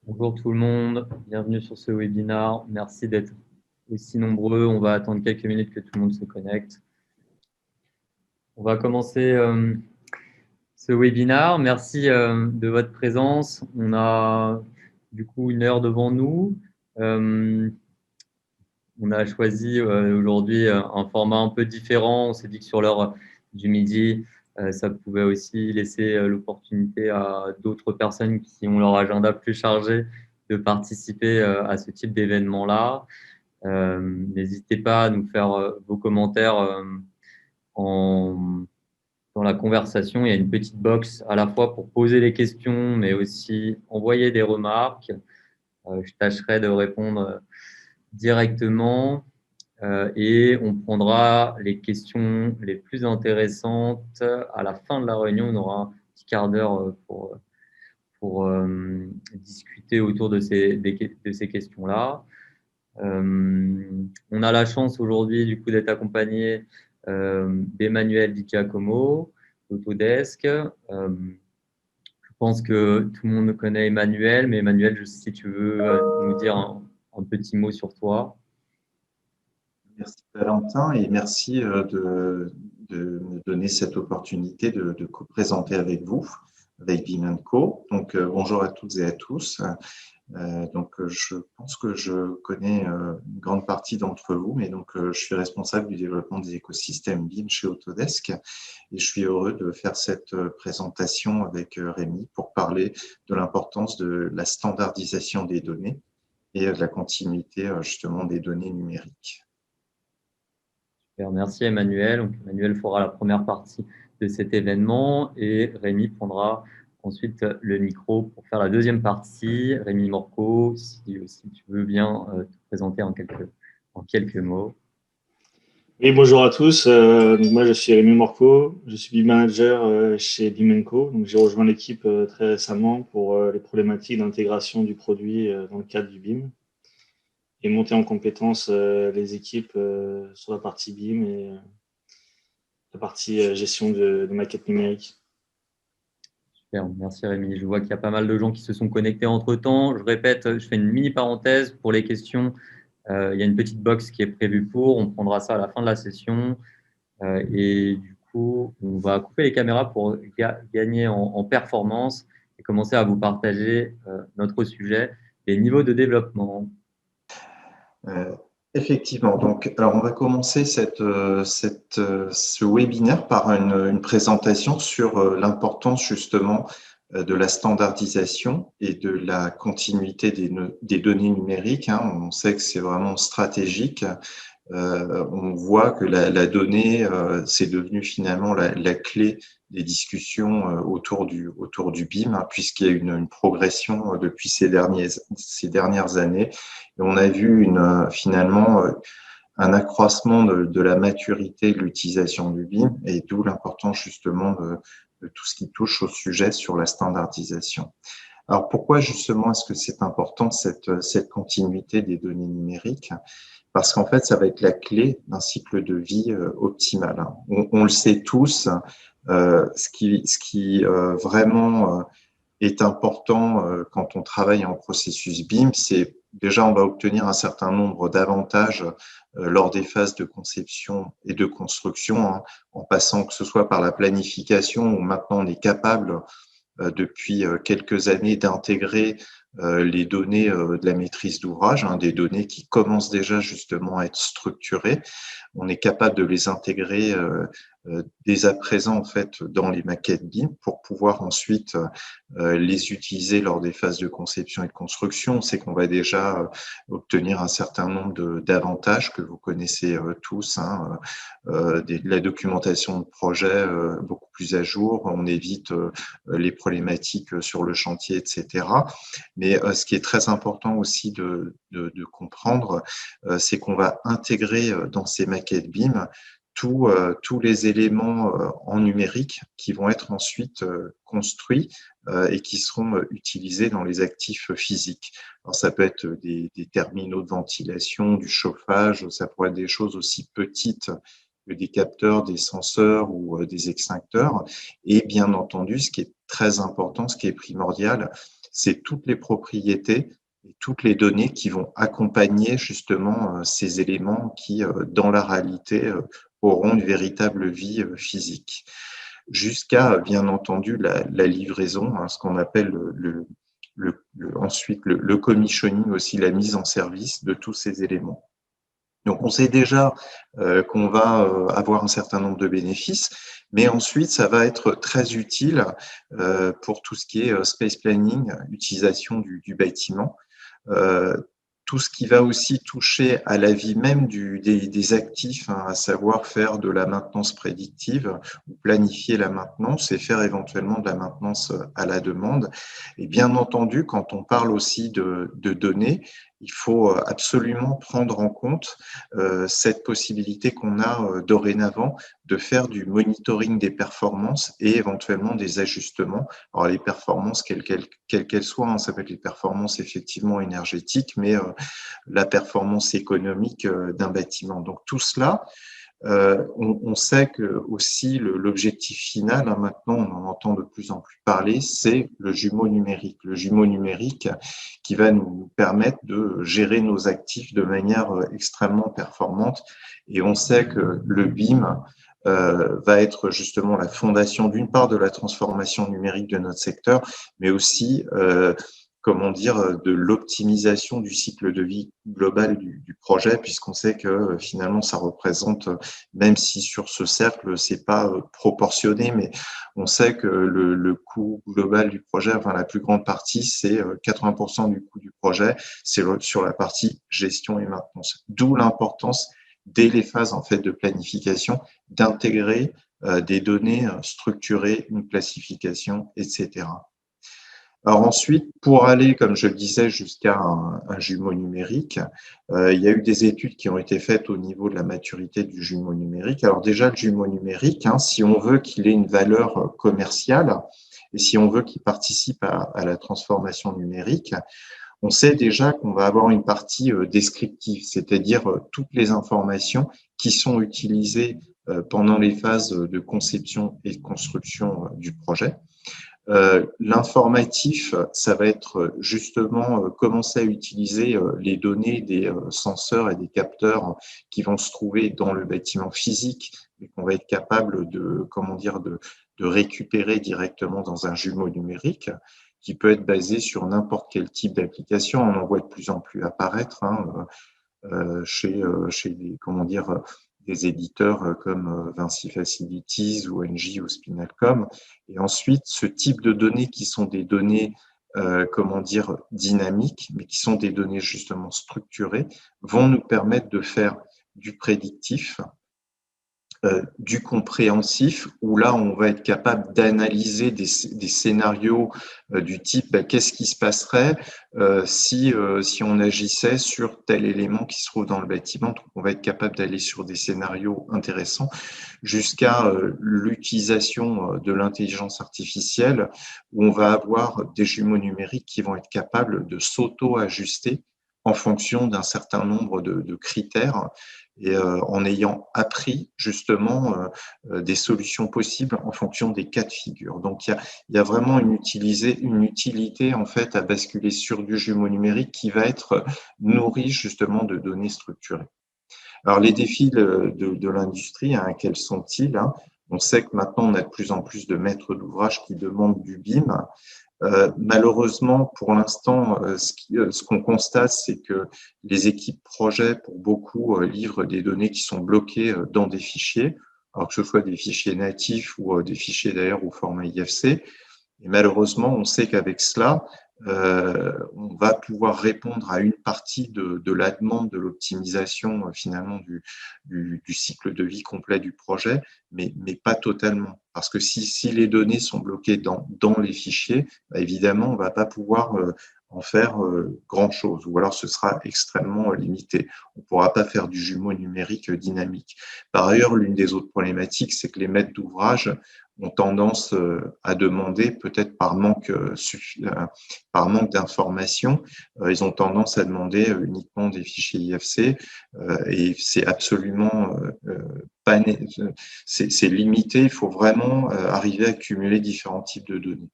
Bonjour tout le monde, bienvenue sur ce webinaire. Merci d'être aussi nombreux. On va attendre quelques minutes que tout le monde se connecte. On va commencer ce webinaire. Merci de votre présence. On a du coup 1 heure devant nous. On a choisi aujourd'hui un format un peu différent. On s'est dit que sur l'heure du midi, ça pouvait aussi laisser l'opportunité à d'autres personnes qui ont leur agenda plus chargé de participer à ce type d'événement-là. N'hésitez pas à nous faire vos commentaires en, dans la conversation. Il y a une petite box à la fois pour poser les questions, mais aussi envoyer des remarques. Je tâcherai de répondre directement. Et on prendra les questions les plus intéressantes à la fin de la réunion. On aura un petit quart d'heure pour discuter autour de ces questions-là. On a la chance aujourd'hui du coup d'être accompagné d'Emmanuel Di Giacomo d'Autodesk. Je pense que tout le monde connaît Emmanuel, mais Emmanuel, si tu veux nous dire un petit mot sur toi. Merci Valentin et merci de me donner cette opportunité de co-présenter avec vous, avec BIM & Co. Donc bonjour à toutes et à tous. Je pense que je connais une grande partie d'entre vous, mais donc je suis responsable du développement des écosystèmes BIM chez Autodesk et je suis heureux de faire cette présentation avec Rémi pour parler de l'importance de la standardisation des données et de la continuité justement des données numériques. Merci Emmanuel. Donc, Emmanuel fera la première partie de cet événement et Rémi prendra ensuite le micro pour faire la deuxième partie. Rémi Morco, si tu veux bien te présenter en quelques mots. Oui, bonjour à tous. Donc moi, je suis Rémi Morco. Je suis BIM manager chez BIM & Co. Donc, j'ai rejoint l'équipe très récemment pour les problématiques d'intégration du produit dans le cadre du BIM et monter en compétence les équipes sur la partie BIM et la partie gestion de maquettes numériques. Super, merci Rémi. Je vois qu'il y a pas mal de gens qui se sont connectés entre-temps. Je répète, je fais une mini parenthèse pour les questions. Il y a une petite box qui est prévue pour. On prendra ça à la fin de la session. Et du coup, on va couper les caméras pour gagner en performance et commencer à vous partager notre sujet, les niveaux de développement. Effectivement. Donc, alors on va commencer ce webinaire par une présentation sur l'importance justement de la standardisation et de la continuité des données numériques. Hein. On sait que c'est vraiment stratégique. On voit que la donnée, c'est devenu finalement la clé des discussions autour du BIM, hein, puisqu'il y a une progression depuis ces dernières années. Et on a vu finalement un accroissement de la maturité de l'utilisation du BIM et d'où l'importance justement de tout ce qui touche au sujet sur la standardisation. Alors pourquoi justement est-ce que c'est important cette continuité des données numériques? Parce qu'en fait, ça va être la clé d'un cycle de vie optimal. On le sait tous, ce qui vraiment est important quand on travaille en processus BIM, c'est déjà on va obtenir un certain nombre d'avantages lors des phases de conception et de construction, hein, en passant que ce soit par la planification où maintenant on est capable depuis quelques années d'intégrer les données de la maîtrise d'ouvrage, hein, des données qui commencent déjà justement à être structurées. On est capable de les intégrer dès à présent en fait dans les maquettes BIM pour pouvoir ensuite les utiliser lors des phases de conception et de construction. On sait qu'on va déjà obtenir un certain nombre d'avantages que vous connaissez tous, hein, la documentation de projet beaucoup plus à jour, on évite les problématiques sur le chantier, etc. Mais ce qui est très important aussi de comprendre, c'est qu'on va intégrer dans ces maquettes BIM tous les éléments en numérique qui vont être ensuite construits et qui seront utilisés dans les actifs physiques. Alors, ça peut être des terminaux de ventilation, du chauffage, ça pourrait être des choses aussi petites que des capteurs, des senseurs ou des extincteurs. Et bien entendu, ce qui est très important, ce qui est primordial, c'est toutes les propriétés et toutes les données qui vont accompagner justement ces éléments qui, dans la réalité, auront une véritable vie physique. Jusqu'à, bien entendu, la livraison, hein, ce qu'on appelle ensuite le commissioning, aussi la mise en service de tous ces éléments. Donc, on sait déjà qu'on va avoir un certain nombre de bénéfices, mais ensuite, ça va être très utile pour tout ce qui est space planning, utilisation du bâtiment. Tout ce qui va aussi toucher à la vie même des actifs, hein, à savoir faire de la maintenance prédictive ou planifier la maintenance et faire éventuellement de la maintenance à la demande. Et bien entendu, quand on parle aussi de données, il faut absolument prendre en compte cette possibilité qu'on a dorénavant de faire du monitoring des performances et éventuellement des ajustements. Alors les performances, quelles qu'elles soient, hein, ça peut être les performances effectivement énergétiques, mais la performance économique d'un bâtiment. Donc tout cela, on sait que aussi l'objectif final, hein, maintenant on en entend de plus en plus parler, c'est le jumeau numérique. Le jumeau numérique qui va nous permettre de gérer nos actifs de manière extrêmement performante. Et on sait que le BIM va être justement la fondation d'une part de la transformation numérique de notre secteur, mais aussi comment dire, de l'optimisation du cycle de vie global du projet, puisqu'on sait que finalement ça représente, même si sur ce cercle c'est pas proportionné, mais on sait que le coût global du projet, enfin la plus grande partie, c'est 80% du coût du projet, c'est sur la partie gestion et maintenance. D'où l'importance dès les phases en fait de planification d'intégrer des données structurées, une classification, etc. Alors ensuite, pour aller, comme je le disais, jusqu'à un jumeau numérique, il y a eu des études qui ont été faites au niveau de la maturité du jumeau numérique. Alors déjà, le jumeau numérique, hein, si on veut qu'il ait une valeur commerciale et si on veut qu'il participe à la transformation numérique, on sait déjà qu'on va avoir une partie descriptive, c'est-à-dire toutes les informations qui sont utilisées pendant les phases de conception et de construction du projet. L'informatif, ça va être justement commencer à utiliser les données des senseurs et des capteurs qui vont se trouver dans le bâtiment physique et qu'on va être capable de, comment dire, de récupérer directement dans un jumeau numérique qui peut être basé sur n'importe quel type d'application. On en voit de plus en plus apparaître hein, chez des, comment dire, des éditeurs comme Vinci Facilities ou Engie ou Spinalcom. Et ensuite, ce type de données qui sont des données, comment dire, dynamiques, mais qui sont des données justement structurées, vont nous permettre de faire du prédictif, du compréhensif, où là, on va être capable d'analyser des scénarios du type qu'est-ce qui se passerait si on agissait sur tel élément qui se trouve dans le bâtiment. Donc, on va être capable d'aller sur des scénarios intéressants jusqu'à l'utilisation de l'intelligence artificielle, où on va avoir des jumeaux numériques qui vont être capables de s'auto-ajuster en fonction d'un certain nombre de critères et en ayant appris justement des solutions possibles en fonction des cas de figure. Donc, il y a vraiment une utilité en fait à basculer sur du jumeau numérique qui va être nourri justement de données structurées. Alors, les défis de l'industrie, hein, quels sont-ils hein? On sait que maintenant, on a de plus en plus de maîtres d'ouvrage qui demandent du BIM. Malheureusement, pour l'instant, ce qu'on constate, c'est que les équipes projets, pour beaucoup, livrent des données qui sont bloquées dans des fichiers, alors que ce soit des fichiers natifs ou des fichiers d'ailleurs au format IFC. Et malheureusement, on sait qu'avec cela, on va pouvoir répondre à une partie de la demande de l'optimisation finalement du cycle de vie complet du projet, mais pas totalement. Parce que si les données sont bloquées dans les fichiers, bah, évidemment, on ne va pas pouvoir en faire grand-chose, ou alors ce sera extrêmement limité. On ne pourra pas faire du jumeau numérique dynamique. Par ailleurs, l'une des autres problématiques, c'est que les maîtres d'ouvrage ont tendance à demander, peut-être par manque d'informations, ils ont tendance à demander uniquement des fichiers IFC et c'est absolument pas, c'est limité. Il faut vraiment arriver à cumuler différents types de données.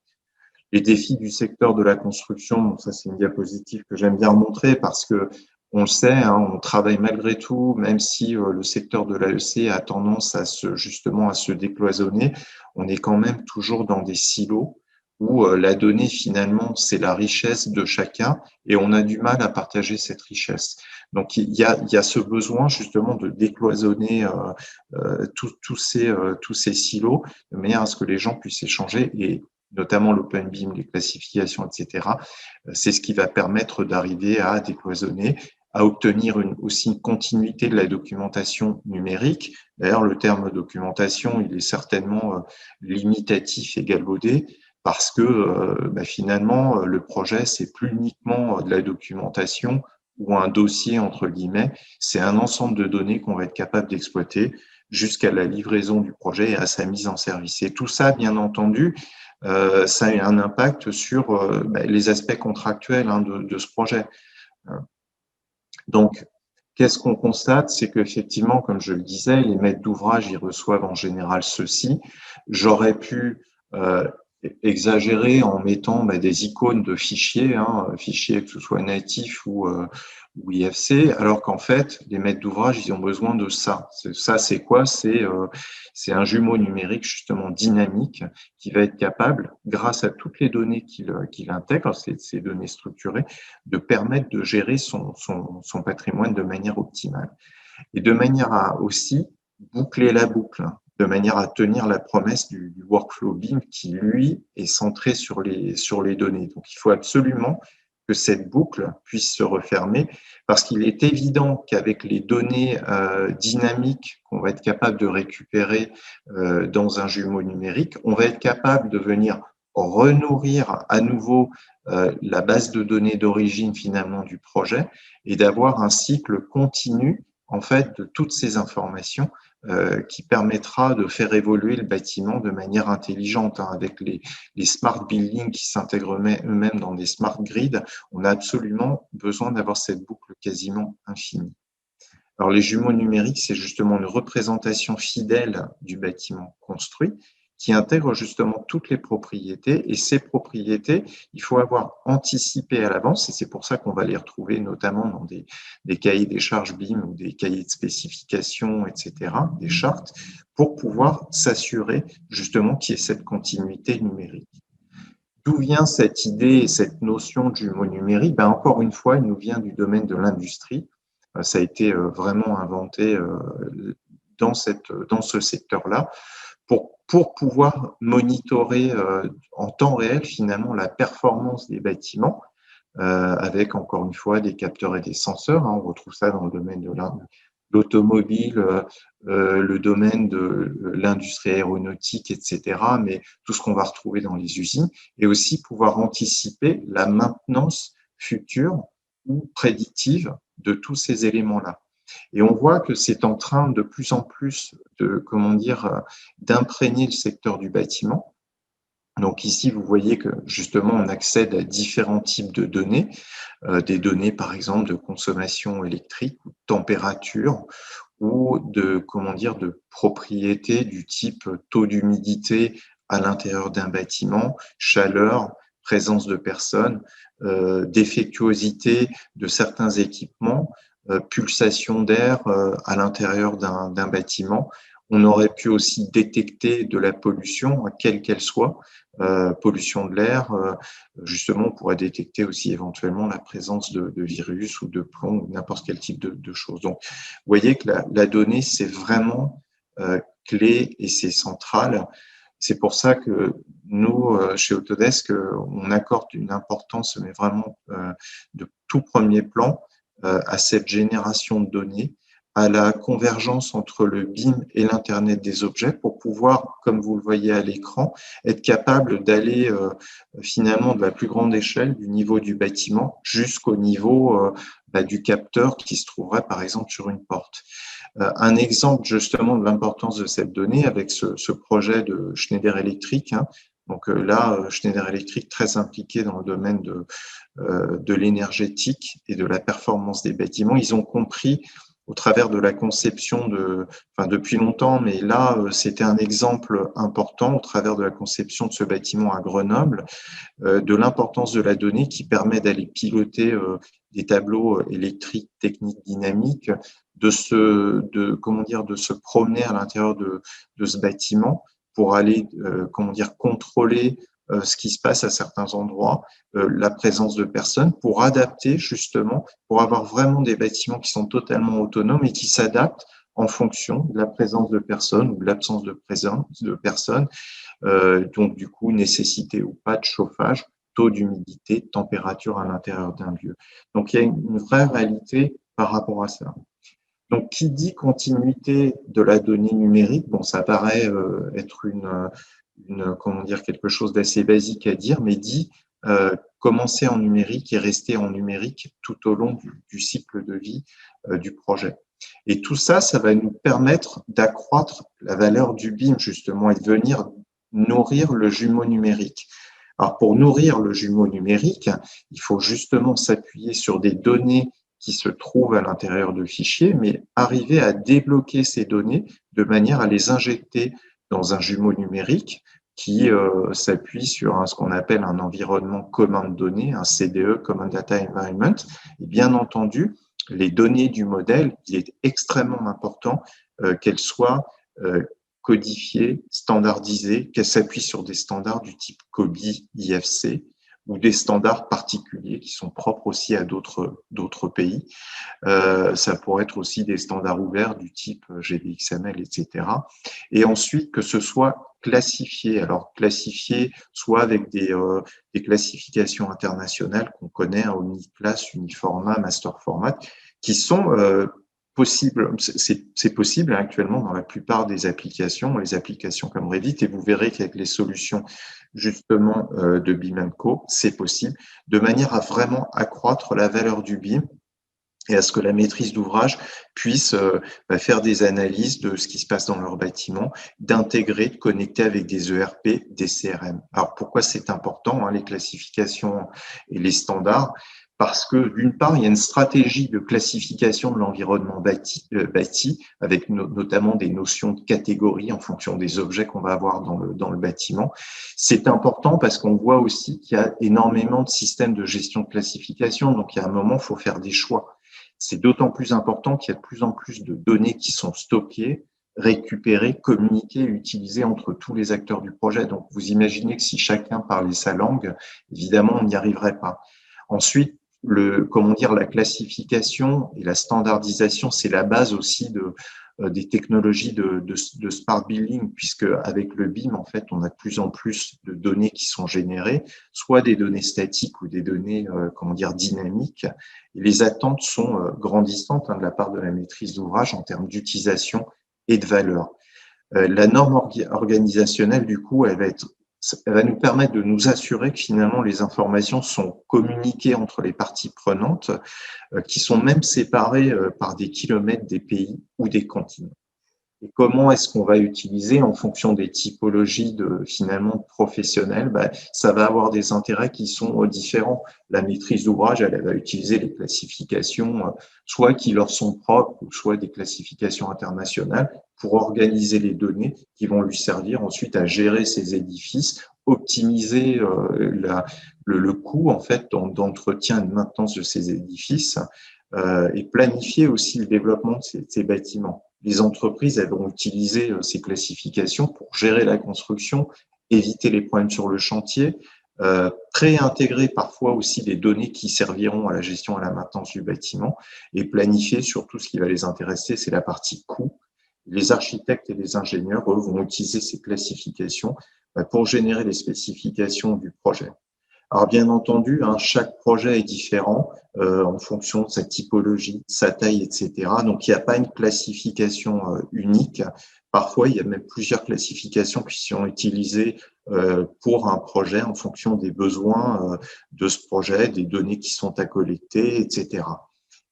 Les défis du secteur de la construction, bon, ça c'est une diapositive que j'aime bien montrer parce que on le sait, hein, on travaille malgré tout, même si le secteur de l'AEC a tendance justement à se décloisonner, on est quand même toujours dans des silos où la donnée finalement c'est la richesse de chacun et on a du mal à partager cette richesse. Donc il y a ce besoin justement de décloisonner tous ces silos de manière à ce que les gens puissent échanger et notamment l'open BIM, les classifications, etc. C'est ce qui va permettre d'arriver à décloisonner, à obtenir aussi une continuité de la documentation numérique. D'ailleurs, le terme documentation, il est certainement limitatif et galvaudé parce que finalement, le projet, c'est plus uniquement de la documentation ou un dossier, entre guillemets, c'est un ensemble de données qu'on va être capable d'exploiter jusqu'à la livraison du projet et à sa mise en service. Et tout ça, bien entendu, ça a un impact sur les aspects contractuels de ce projet. Donc, qu'est-ce qu'on constate? C'est qu'effectivement, comme je le disais, les maîtres d'ouvrage, ils reçoivent en général ceci. J'aurais pu exagérer en mettant des icônes de fichiers, fichiers que ce soit natif ou IFC, alors qu'en fait, les maîtres d'ouvrage, ils ont besoin de ça. Ça, c'est quoi? C'est un jumeau numérique justement dynamique qui va être capable, grâce à toutes les données qu'il intègre, ces données structurées, de permettre de gérer son patrimoine de manière optimale. Et de manière à aussi boucler la boucle, de manière à tenir la promesse du workflow BIM qui, lui, est centré sur les données. Donc, il faut absolument que cette boucle puisse se refermer parce qu'il est évident qu'avec les données dynamiques qu'on va être capable de récupérer dans un jumeau numérique, on va être capable de venir renourrir à nouveau la base de données d'origine finalement du projet et d'avoir un cycle continu en fait de toutes ces informations qui permettra de faire évoluer le bâtiment de manière intelligente. Avec les smart buildings qui s'intègrent eux-mêmes dans des smart grids, on a absolument besoin d'avoir cette boucle quasiment infinie. Alors les jumeaux numériques, c'est justement une représentation fidèle du bâtiment construit qui intègre justement toutes les propriétés. Et ces propriétés, il faut avoir anticipé à l'avance, et c'est pour ça qu'on va les retrouver notamment dans des cahiers des charges BIM ou des cahiers de spécifications, etc., des chartes, pour pouvoir s'assurer justement qu'il y ait cette continuité numérique. D'où vient cette idée et cette notion de jumeau numérique? Encore une fois, il nous vient du domaine de l'industrie. Ça a été vraiment inventé dans ce secteur-là pour pouvoir monitorer en temps réel finalement la performance des bâtiments avec encore une fois des capteurs et des senseurs. On retrouve ça dans le domaine de l'automobile, le domaine de l'industrie aéronautique, etc. Mais tout ce qu'on va retrouver dans les usines et aussi pouvoir anticiper la maintenance future ou prédictive de tous ces éléments-là. Et on voit que c'est en train de plus en plus d'imprégner le secteur du bâtiment. Donc ici, vous voyez que justement, on accède à différents types de données, des données par exemple de consommation électrique, ou de température, ou de propriétés du type taux d'humidité à l'intérieur d'un bâtiment, chaleur, présence de personnes, défectuosité de certains équipements, pulsation d'air à l'intérieur d'un bâtiment. On aurait pu aussi détecter de la pollution, quelle qu'elle soit, pollution de l'air. Justement, on pourrait détecter aussi éventuellement la présence de virus ou de plomb ou n'importe quel type de choses. Donc, vous voyez que la donnée, c'est vraiment clé et c'est central. C'est pour ça que nous, chez Autodesk, on accorde une importance, mais vraiment de tout premier plan, à cette génération de données, à la convergence entre le BIM et l'Internet des objets pour pouvoir, comme vous le voyez à l'écran, être capable d'aller finalement de la plus grande échelle du niveau du bâtiment jusqu'au niveau du capteur qui se trouverait par exemple sur une porte. Un exemple justement de l'importance de cette donnée avec ce projet de Schneider Electric. Donc là, Schneider Electric très impliqué dans le domaine de l'énergétique et de la performance des bâtiments. Ils ont compris au travers de la conception depuis longtemps, mais là, c'était un exemple important au travers de la conception de ce bâtiment à Grenoble, de l'importance de la donnée qui permet d'aller piloter des tableaux électriques, techniques, dynamiques, de se promener à l'intérieur de ce bâtiment pour aller, contrôler ce qui se passe à certains endroits, la présence de personnes, pour adapter justement, pour avoir vraiment des bâtiments qui sont totalement autonomes et qui s'adaptent en fonction de la présence de personnes ou de l'absence de présence de personnes, donc du coup nécessité ou pas de chauffage, taux d'humidité, température à l'intérieur d'un lieu. Donc il y a une vraie réalité par rapport à ça. Donc, qui dit continuité de la donnée numérique, bon, ça paraît être quelque chose d'assez basique à dire, mais dit commencer en numérique et rester en numérique tout au long du cycle de vie du projet. Et tout ça, ça va nous permettre d'accroître la valeur du BIM, justement, et de venir nourrir le jumeau numérique. Alors, pour nourrir le jumeau numérique, il faut justement s'appuyer sur des données qui se trouvent à l'intérieur de fichiers, mais arriver à débloquer ces données de manière à les injecter dans un jumeau numérique qui s'appuie sur ce qu'on appelle un environnement commun de données, un CDE, Common Data Environment. Et bien entendu, les données du modèle, il est extrêmement important qu'elles soient codifiées, standardisées, qu'elles s'appuient sur des standards du type COBie, IFC, ou des standards particuliers qui sont propres aussi à d'autres pays. Ça pourrait être aussi des standards ouverts du type GBXML, etc. Et ensuite, que ce soit classifié. Alors, classifié soit avec des classifications internationales qu'on connaît, Omniclass, Uniformat, Master Format, qui sont possible, c'est possible actuellement dans la plupart des applications, les applications comme Revit, et vous verrez qu'avec les solutions justement de BIM & Co, c'est possible, de manière à vraiment accroître la valeur du BIM et à ce que la maîtrise d'ouvrage puisse faire des analyses de ce qui se passe dans leur bâtiment, d'intégrer, de connecter avec des ERP, des CRM. Alors pourquoi c'est important, les classifications et les standards? Parce que d'une part, il y a une stratégie de classification de l'environnement bâti avec notamment des notions de catégorie en fonction des objets qu'on va avoir dans le bâtiment. C'est important parce qu'on voit aussi qu'il y a énormément de systèmes de gestion de classification, donc il y a un moment, il faut faire des choix. C'est d'autant plus important qu'il y a de plus en plus de données qui sont stockées, récupérées, communiquées, utilisées entre tous les acteurs du projet. Donc, vous imaginez que si chacun parlait sa langue, évidemment, on n'y arriverait pas. Ensuite, la classification et la standardisation, c'est la base aussi des technologies de smart building, puisque avec le BIM, en fait, on a de plus en plus de données qui sont générées, soit des données statiques ou des données, dynamiques. Et les attentes sont grandissantes de la part de la maîtrise d'ouvrage en termes d'utilisation et de valeur. La norme organisationnelle, du coup, elle va nous permettre de nous assurer que finalement les informations sont communiquées entre les parties prenantes, qui sont même séparées par des kilomètres des pays ou des continents. Et comment est-ce qu'on va utiliser en fonction des typologies finalement professionnelles? Ça va avoir des intérêts qui sont différents. La maîtrise d'ouvrage, elle va utiliser les classifications, soit qui leur sont propres, ou soit des classifications internationales pour organiser les données qui vont lui servir ensuite à gérer ses édifices, optimiser le coût en fait d'entretien et de maintenance de ces édifices, et planifier aussi le développement de ces bâtiments. Les entreprises, elles vont utiliser ces classifications pour gérer la construction, éviter les problèmes sur le chantier, pré-intégrer parfois aussi les données qui serviront à la gestion et à la maintenance du bâtiment, et planifier surtout ce qui va les intéresser, c'est la partie coût. Les architectes et les ingénieurs, eux, vont utiliser ces classifications pour générer les spécifications du projet. Alors bien entendu, chaque projet est différent en fonction de sa typologie, de sa taille, etc. Donc il n'y a pas une classification unique. Parfois, il y a même plusieurs classifications qui sont utilisées pour un projet en fonction des besoins de ce projet, des données qui sont à collecter, etc.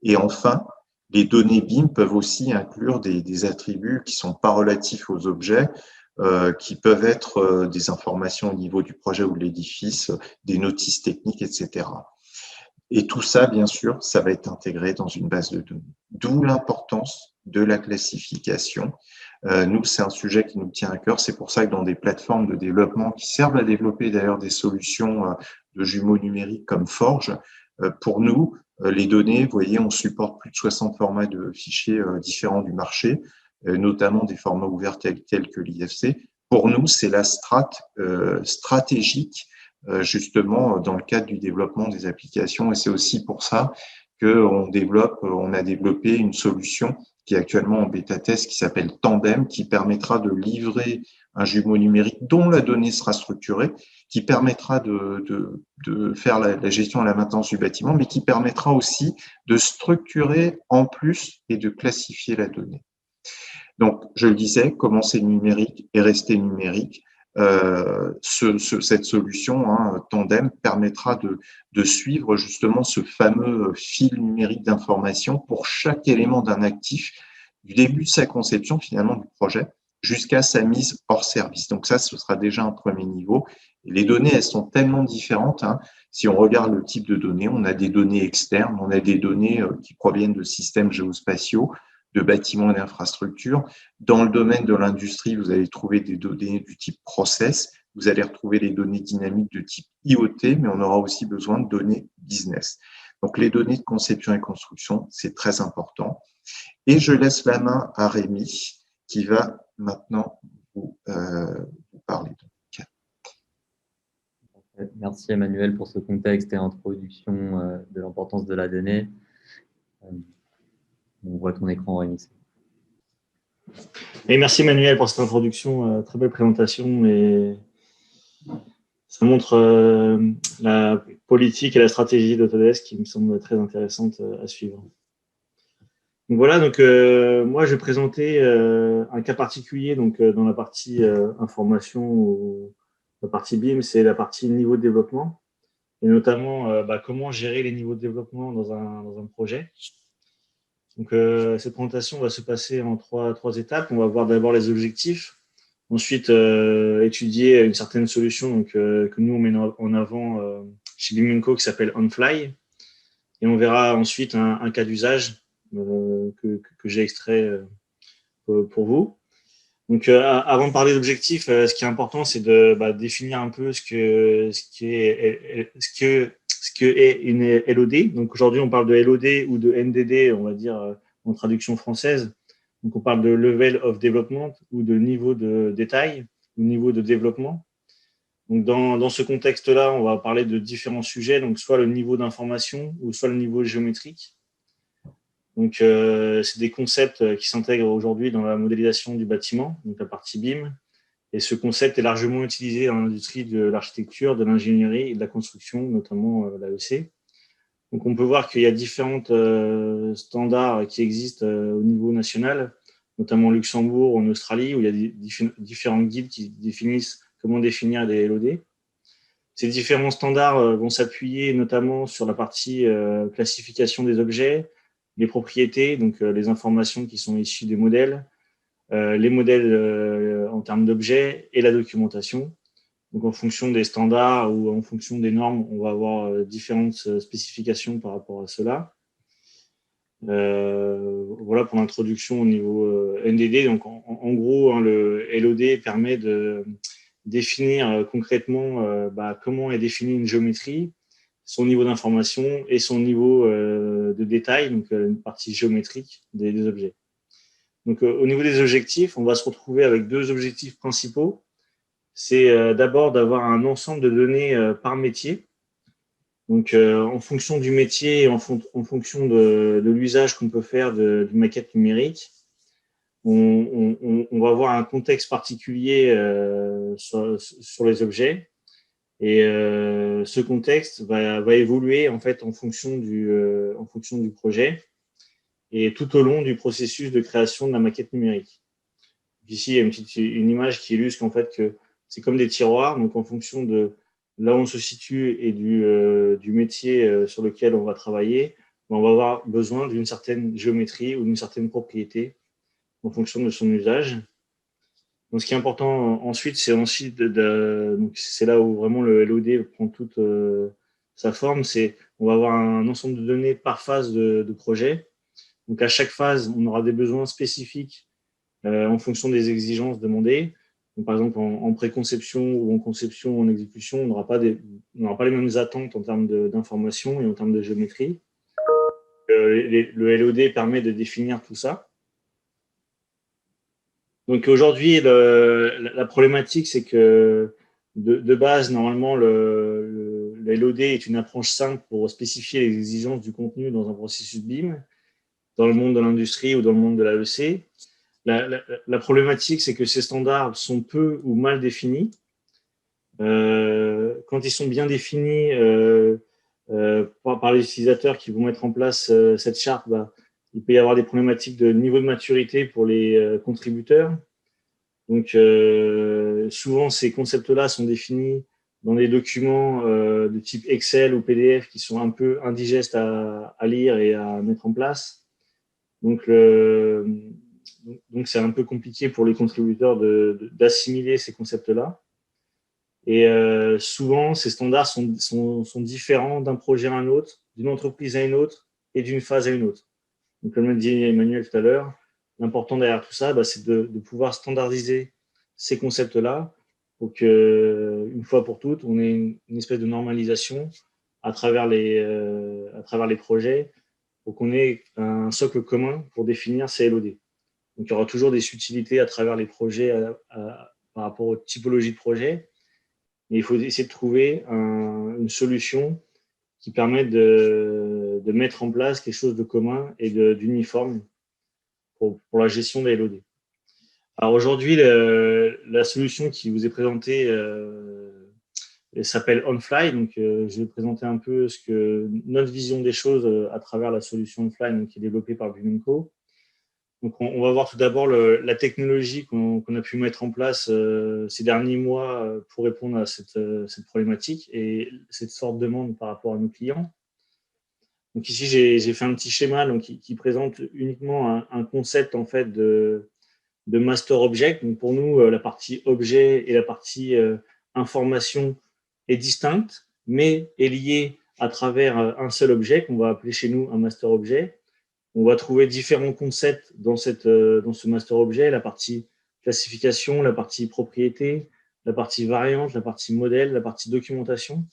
Et enfin, les données BIM peuvent aussi inclure des attributs qui ne sont pas relatifs aux objets, qui peuvent être des informations au niveau du projet ou de l'édifice, des notices techniques, etc. Et tout ça, bien sûr, ça va être intégré dans une base de données. D'où l'importance de la classification. Nous, c'est un sujet qui nous tient à cœur. C'est pour ça que dans des plateformes de développement qui servent à développer d'ailleurs des solutions de jumeaux numériques comme Forge, pour nous, les données, vous voyez, on supporte plus de 60 formats de fichiers différents du marché, notamment des formats ouverts tels que l'IFC. Pour nous, c'est la strate stratégique justement dans le cadre du développement des applications. Et c'est aussi pour ça on a développé une solution qui est actuellement en bêta-test qui s'appelle Tandem, qui permettra de livrer un jumeau numérique dont la donnée sera structurée, qui permettra de faire la gestion et la maintenance du bâtiment, mais qui permettra aussi de structurer en plus et de classifier la donnée. Donc, je le disais, commencer numérique et rester numérique. Cette solution, Tandem, permettra de suivre justement ce fameux fil numérique d'information pour chaque élément d'un actif, du début de sa conception finalement du projet jusqu'à sa mise hors service. Donc ça, ce sera déjà un premier niveau. Et les données, elles sont tellement différentes. Si on regarde le type de données, on a des données externes, on a des données qui proviennent de systèmes géospatiaux, de bâtiments et d'infrastructures. Dans le domaine de l'industrie, vous allez trouver des données du type process, vous allez retrouver les données dynamiques de type IoT, mais on aura aussi besoin de données business. Donc, les données de conception et construction, c'est très important. Et je laisse la main à Rémi, qui va maintenant vous parler. Merci Emmanuel pour ce contexte et introduction de l'importance de la donnée. On voit ton écran, Rémi. Et merci Emmanuel pour cette introduction, très belle présentation, et ça montre la politique et la stratégie d'Autodesk qui me semble très intéressante à suivre. Donc voilà, moi je vais présenter un cas particulier dans la partie information ou la partie BIM, c'est la partie niveau de développement, et notamment comment gérer les niveaux de développement dans un projet. Donc, cette présentation va se passer en trois étapes. On va voir d'abord les objectifs, ensuite étudier une certaine solution que nous on met en avant chez BIM&Co qui s'appelle OnFly, et on verra ensuite un cas d'usage que j'ai extrait pour vous. Donc, avant de parler d'objectifs, ce qui est important, c'est de définir un peu ce que est une LOD. Donc, aujourd'hui, on parle de LOD ou de NDD, on va dire en traduction française. Donc, on parle de level of development ou de niveau de détail ou niveau de développement. Donc, dans ce contexte-là, on va parler de différents sujets, donc soit le niveau d'information ou soit le niveau géométrique. Donc, c'est des concepts qui s'intègrent aujourd'hui dans la modélisation du bâtiment, donc la partie BIM. Et ce concept est largement utilisé dans l'industrie de l'architecture, de l'ingénierie et de la construction, notamment l'AEC. Donc, on peut voir qu'il y a différents standards qui existent au niveau national, notamment au Luxembourg, en Australie, où il y a différents guides qui définissent comment définir des LOD. Ces différents standards vont s'appuyer notamment sur la partie classification des objets, les propriétés, donc les informations qui sont issues des modèles, les modèles en termes d'objets et la documentation. Donc, en fonction des standards ou en fonction des normes, on va avoir différentes spécifications par rapport à cela. Voilà pour l'introduction au niveau NDD. Donc, en gros, le LOD permet de définir concrètement comment est définie une géométrie, son niveau d'information et son niveau de détail, donc une partie géométrique des objets. Donc, au niveau des objectifs, on va se retrouver avec deux objectifs principaux. C'est d'abord d'avoir un ensemble de données par métier. Donc, en fonction du métier et en fonction de l'usage qu'on peut faire d'une maquette numérique, on va avoir un contexte particulier sur les objets. Et ce contexte va évoluer en fait en fonction du projet et tout au long du processus de création de la maquette numérique. Ici, il y a une image qui illustre qu'en fait que c'est comme des tiroirs. Donc, en fonction de là où on se situe et du métier sur lequel on va travailler, on va avoir besoin d'une certaine géométrie ou d'une certaine propriété en fonction de son usage. Donc, ce qui est important ensuite, c'est donc c'est là où vraiment le LOD prend toute sa forme, c'est on va avoir un ensemble de données par phase de projet. Donc, à chaque phase, on aura des besoins spécifiques en fonction des exigences demandées. Donc, par exemple, en préconception ou en conception ou en exécution, on n'aura pas les mêmes attentes en termes d'information et en termes de géométrie. Le LOD permet de définir tout ça. Donc aujourd'hui, la problématique, c'est que de base, normalement, le LOD est une approche simple pour spécifier les exigences du contenu dans un processus BIM, dans le monde de l'industrie ou dans le monde de l'AEC. La problématique, c'est que ces standards sont peu ou mal définis. Quand ils sont bien définis par les utilisateurs qui vont mettre en place cette charte, il peut y avoir des problématiques de niveau de maturité pour les contributeurs. Donc, souvent, ces concepts-là sont définis dans des documents de type Excel ou PDF qui sont un peu indigestes à lire et à mettre en place. Donc, c'est un peu compliqué pour les contributeurs d'assimiler ces concepts-là. Et souvent, ces standards sont différents d'un projet à un autre, d'une entreprise à une autre et d'une phase à une autre. Donc, comme l'a dit Emmanuel tout à l'heure, l'important derrière tout ça, c'est de pouvoir standardiser ces concepts-là pour qu'une fois pour toutes, on ait une espèce de normalisation à travers les projets pour qu'on ait un socle commun pour définir ces LOD. Donc, il y aura toujours des subtilités à travers les projets par rapport aux typologies de projets. Et il faut essayer de trouver une solution qui permette de mettre en place quelque chose de commun et d'uniforme pour la gestion des LOD. Alors aujourd'hui, la solution qui vous est présentée s'appelle OnFly. Donc, je vais présenter un peu notre vision des choses à travers la solution OnFly, donc, qui est développée par BIM&Co. Donc, on va voir tout d'abord la technologie qu'on a pu mettre en place ces derniers mois pour répondre à cette problématique et cette forte demande par rapport à nos clients. Donc ici, j'ai fait un petit schéma donc, qui présente uniquement un concept en fait de master object. Donc pour nous, la partie objet et la partie information est distincte, mais est liée à travers un seul objet qu'on va appeler chez nous un master objet. On va trouver différents concepts dans ce master objet, la partie classification, la partie propriété, la partie variante, la partie modèle, la partie documentation.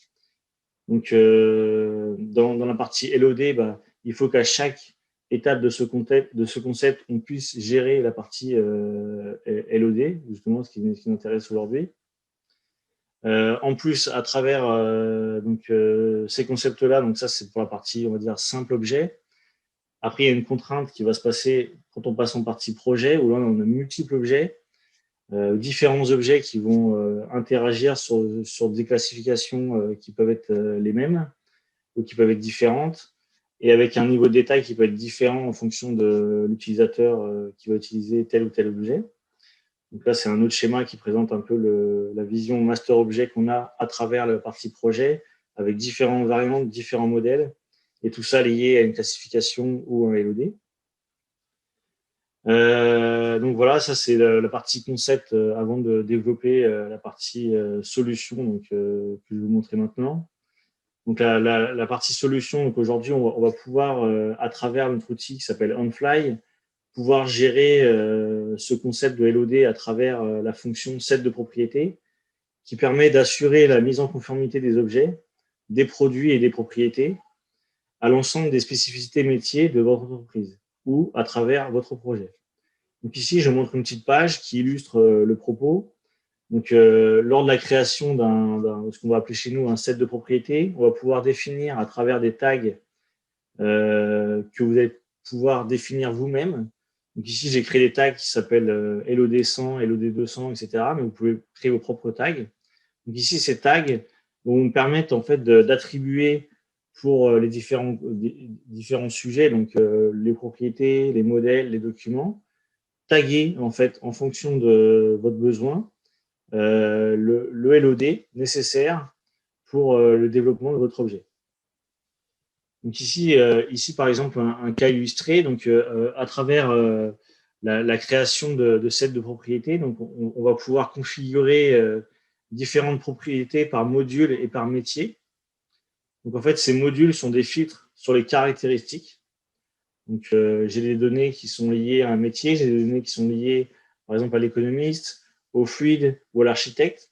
Donc, dans la partie LOD, il faut qu'à chaque étape de ce concept, on puisse gérer la partie LOD, justement, ce qui nous intéresse aujourd'hui. En plus, à travers ces concepts-là, donc ça, c'est pour la partie, on va dire, simple objet. Après, il y a une contrainte qui va se passer quand on passe en partie projet, où là, on a multiples objets, différents objets qui vont interagir sur des classifications qui peuvent être les mêmes ou qui peuvent être différentes, et avec un niveau de détail qui peut être différent en fonction de l'utilisateur qui va utiliser tel ou tel objet. Donc là, c'est un autre schéma qui présente un peu la vision master objet qu'on a à travers la partie projet, avec différentes variantes, différents modèles, et tout ça lié à une classification ou un LOD. Donc voilà, ça c'est la partie concept avant de développer la partie solution donc, que je vais vous montrer maintenant. Donc la partie solution, donc aujourd'hui on va pouvoir, à travers notre outil qui s'appelle OnFly, pouvoir gérer ce concept de LOD à travers la fonction set de propriété qui permet d'assurer la mise en conformité des objets, des produits et des propriétés à l'ensemble des spécificités métiers de votre entreprise ou à travers votre projet. Donc ici, je montre une petite page qui illustre le propos. Donc, lors de la création de ce qu'on va appeler chez nous un set de propriétés, on va pouvoir définir à travers des tags que vous allez pouvoir définir vous-même. Donc ici, j'ai créé des tags qui s'appellent LOD 100, LOD 200, etc. Mais vous pouvez créer vos propres tags. Donc ici, ces tags vont me permettre en fait d'attribuer pour les différents sujets, donc les propriétés, les modèles, les documents, taguer en fait en fonction de votre besoin le LOD nécessaire pour le développement de votre objet. Donc ici par exemple, un cas illustré, donc à travers la création de sets de propriétés, donc on va pouvoir configurer différentes propriétés par module et par métier. Donc, en fait, ces modules sont des filtres sur les caractéristiques. Donc, j'ai des données qui sont liées à un métier, j'ai des données qui sont liées, par exemple, à l'économiste, au fluide ou à l'architecte.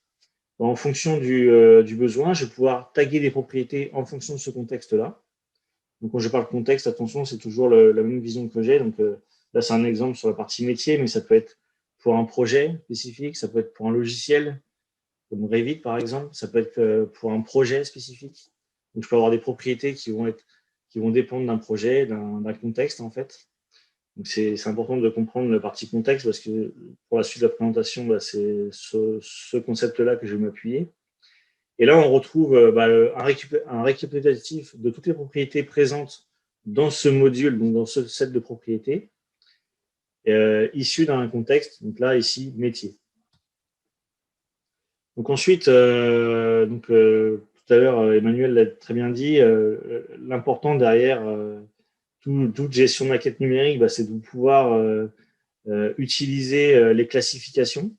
En fonction du besoin, je vais pouvoir taguer des propriétés en fonction de ce contexte-là. Donc, quand je parle contexte, attention, c'est toujours la même vision que j'ai. Donc, là, c'est un exemple sur la partie métier, mais ça peut être pour un projet spécifique, ça peut être pour un logiciel, comme Revit, par exemple, ça peut être pour un projet spécifique. Donc, je peux avoir des propriétés qui vont dépendre d'un projet, d'un contexte, en fait. Donc, c'est important de comprendre la partie contexte parce que pour la suite de la présentation, bah, c'est ce concept-là que je vais m'appuyer. Et là, on retrouve un récapitulatif de toutes les propriétés présentes dans ce module, donc dans ce set de propriétés, issues d'un contexte. Donc là, ici, métier. Donc ensuite, tout à l'heure, Emmanuel l'a très bien dit, l'important derrière toute gestion de maquette numérique, bah, c'est de pouvoir utiliser les classifications.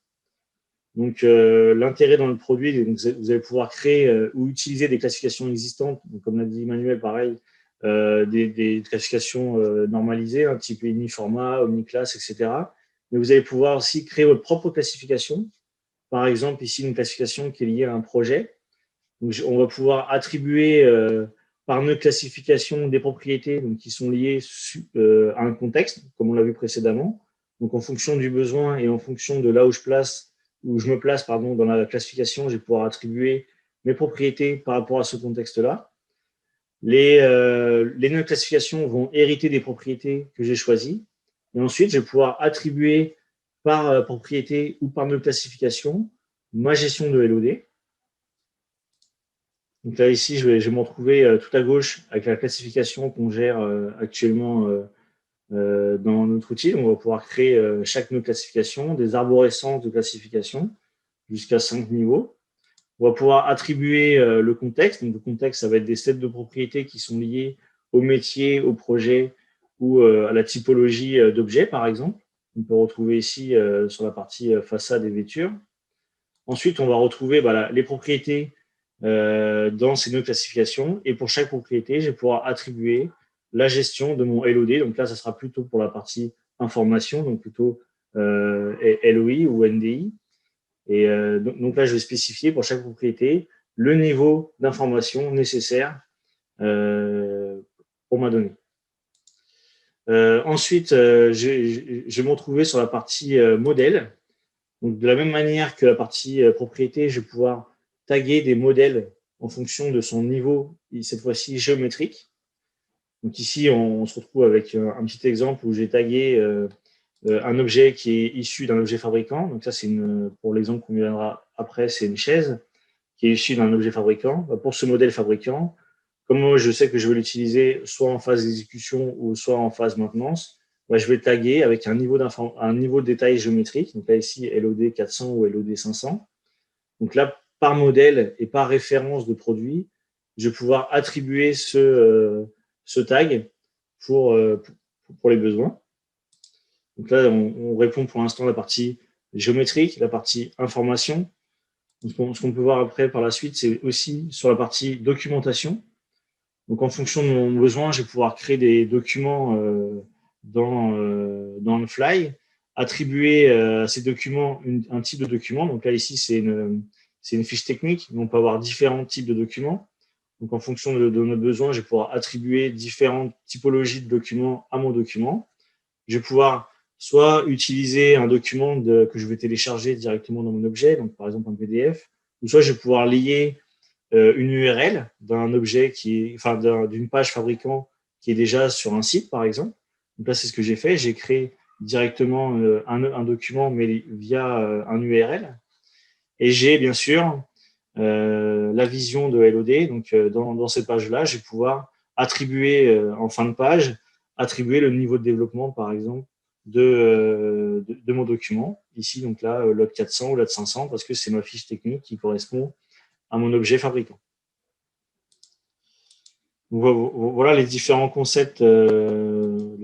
Donc, l'intérêt dans le produit, donc, vous allez pouvoir créer ou utiliser des classifications existantes, donc, comme l'a dit Emmanuel, pareil, des classifications normalisées, un type uniformat, omniclass, etc. Mais vous allez pouvoir aussi créer votre propre classification. Par exemple, ici, une classification qui est liée à un projet. Donc, on va pouvoir attribuer par notre classification des propriétés donc, qui sont liées à un contexte, comme on l'a vu précédemment. Donc, en fonction du besoin et en fonction de là où je me place dans la classification, je vais pouvoir attribuer mes propriétés par rapport à ce contexte-là. Les nœuds de classification vont hériter des propriétés que j'ai choisies. Et ensuite, je vais pouvoir attribuer par propriété ou par nœud de classification ma gestion de LOD. Donc là, ici, je vais me retrouver tout à gauche avec la classification qu'on gère actuellement dans notre outil. Donc, on va pouvoir créer chaque nœud de classification, des arborescences de classification jusqu'à 5 niveaux. On va pouvoir attribuer le contexte. Donc, le contexte, ça va être des sets de propriétés qui sont liés au métier, au projet ou à la typologie d'objets, par exemple. On peut retrouver ici sur la partie façade et vêture. Ensuite, on va retrouver les propriétés dans ces nœuds de classification. Et pour chaque propriété, je vais pouvoir attribuer la gestion de mon LOD. Donc là, ça sera plutôt pour la partie information, donc plutôt LOI ou NDI. Et donc là, je vais spécifier pour chaque propriété le niveau d'information nécessaire pour ma donnée. Ensuite, je vais me retrouver sur la partie modèle. Donc, de la même manière que la partie propriété, je vais pouvoir taguer des modèles en fonction de son niveau, cette fois-ci géométrique. Donc ici, on se retrouve avec un petit exemple où j'ai tagué un objet qui est issu d'un objet fabricant. Donc ça, c'est pour l'exemple qu'on viendra après, c'est une chaise qui est issue d'un objet fabricant. Pour ce modèle fabricant, comme moi, je sais que je vais l'utiliser soit en phase d'exécution ou soit en phase maintenance, je vais taguer avec un niveau de détail géométrique. Donc là, ici, LOD 400 ou LOD 500. Donc là, par modèle et par référence de produit, je vais pouvoir attribuer ce tag pour les besoins. Donc là, on répond pour l'instant à la partie géométrique, la partie information. Donc, ce qu'on peut voir après par la suite, c'est aussi sur la partie documentation. Donc, en fonction de mon besoin, je vais pouvoir créer des documents dans le Fly, attribuer à ces documents un type de document. Donc là, ici, c'est une fiche technique. On peut avoir différents types de documents. Donc, en fonction de nos besoins, je vais pouvoir attribuer différentes typologies de documents à mon document. Je vais pouvoir soit utiliser un document que je vais télécharger directement dans mon objet, donc par exemple un PDF, ou soit je vais pouvoir lier une URL d'un objet d'une page fabricant qui est déjà sur un site, par exemple. Donc là, c'est ce que j'ai fait. J'ai créé directement un document, mais via un URL. Et j'ai bien sûr la vision de LOD. Donc, dans cette page-là, je vais pouvoir attribuer en fin de page, attribuer le niveau de développement, par exemple, de mon document. Ici, donc là, LOD 400 ou LOD 500, parce que c'est ma fiche technique qui correspond à mon objet fabricant. Voilà les différents concepts, qu'on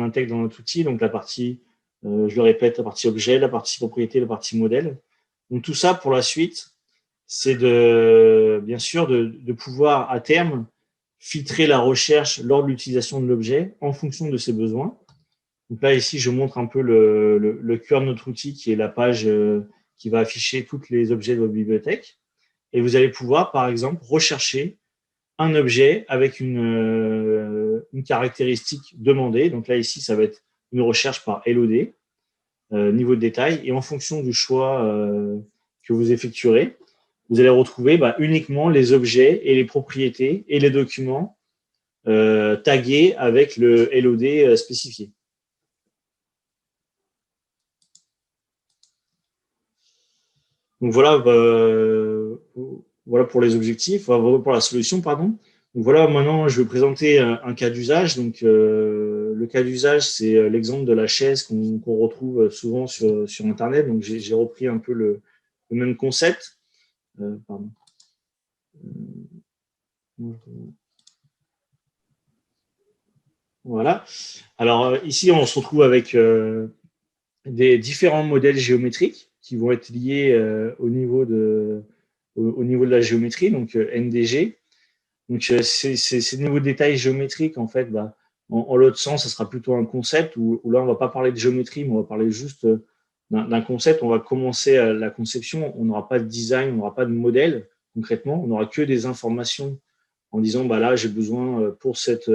intègre dans notre outil. Donc la partie, je le répète, la partie objet, la partie propriété, la partie modèle. Donc tout ça pour la suite, c'est bien sûr de pouvoir à terme filtrer la recherche lors de l'utilisation de l'objet en fonction de ses besoins. Donc là, ici, je montre un peu le cœur de notre outil qui est la page qui va afficher tous les objets de votre bibliothèque. Et vous allez pouvoir, par exemple, rechercher un objet avec une caractéristique demandée. Donc là, ici, ça va être une recherche par LOD, niveau de détail. Et en fonction du choix que vous effectuerez, vous allez retrouver uniquement les objets et les propriétés et les documents tagués avec le LOD spécifié. Donc voilà, voilà pour les objectifs, voilà pour la solution, pardon. Donc voilà, maintenant je vais présenter un cas d'usage. Donc le cas d'usage, c'est l'exemple de la chaise qu'on retrouve souvent sur Internet. Donc j'ai repris un peu le même concept. Pardon. Voilà. Alors ici, on se retrouve avec des différents modèles géométriques qui vont être liés au niveau de la géométrie, donc NDG. Donc ces niveaux de détail géométriques, en fait, en l'autre sens, ça sera plutôt un concept où là, on va pas parler de géométrie, mais on va parler juste d'un concept. On va commencer à la conception, on n'aura pas de design, on n'aura pas de modèle concrètement, on n'aura que des informations en disant, là, j'ai besoin pour cette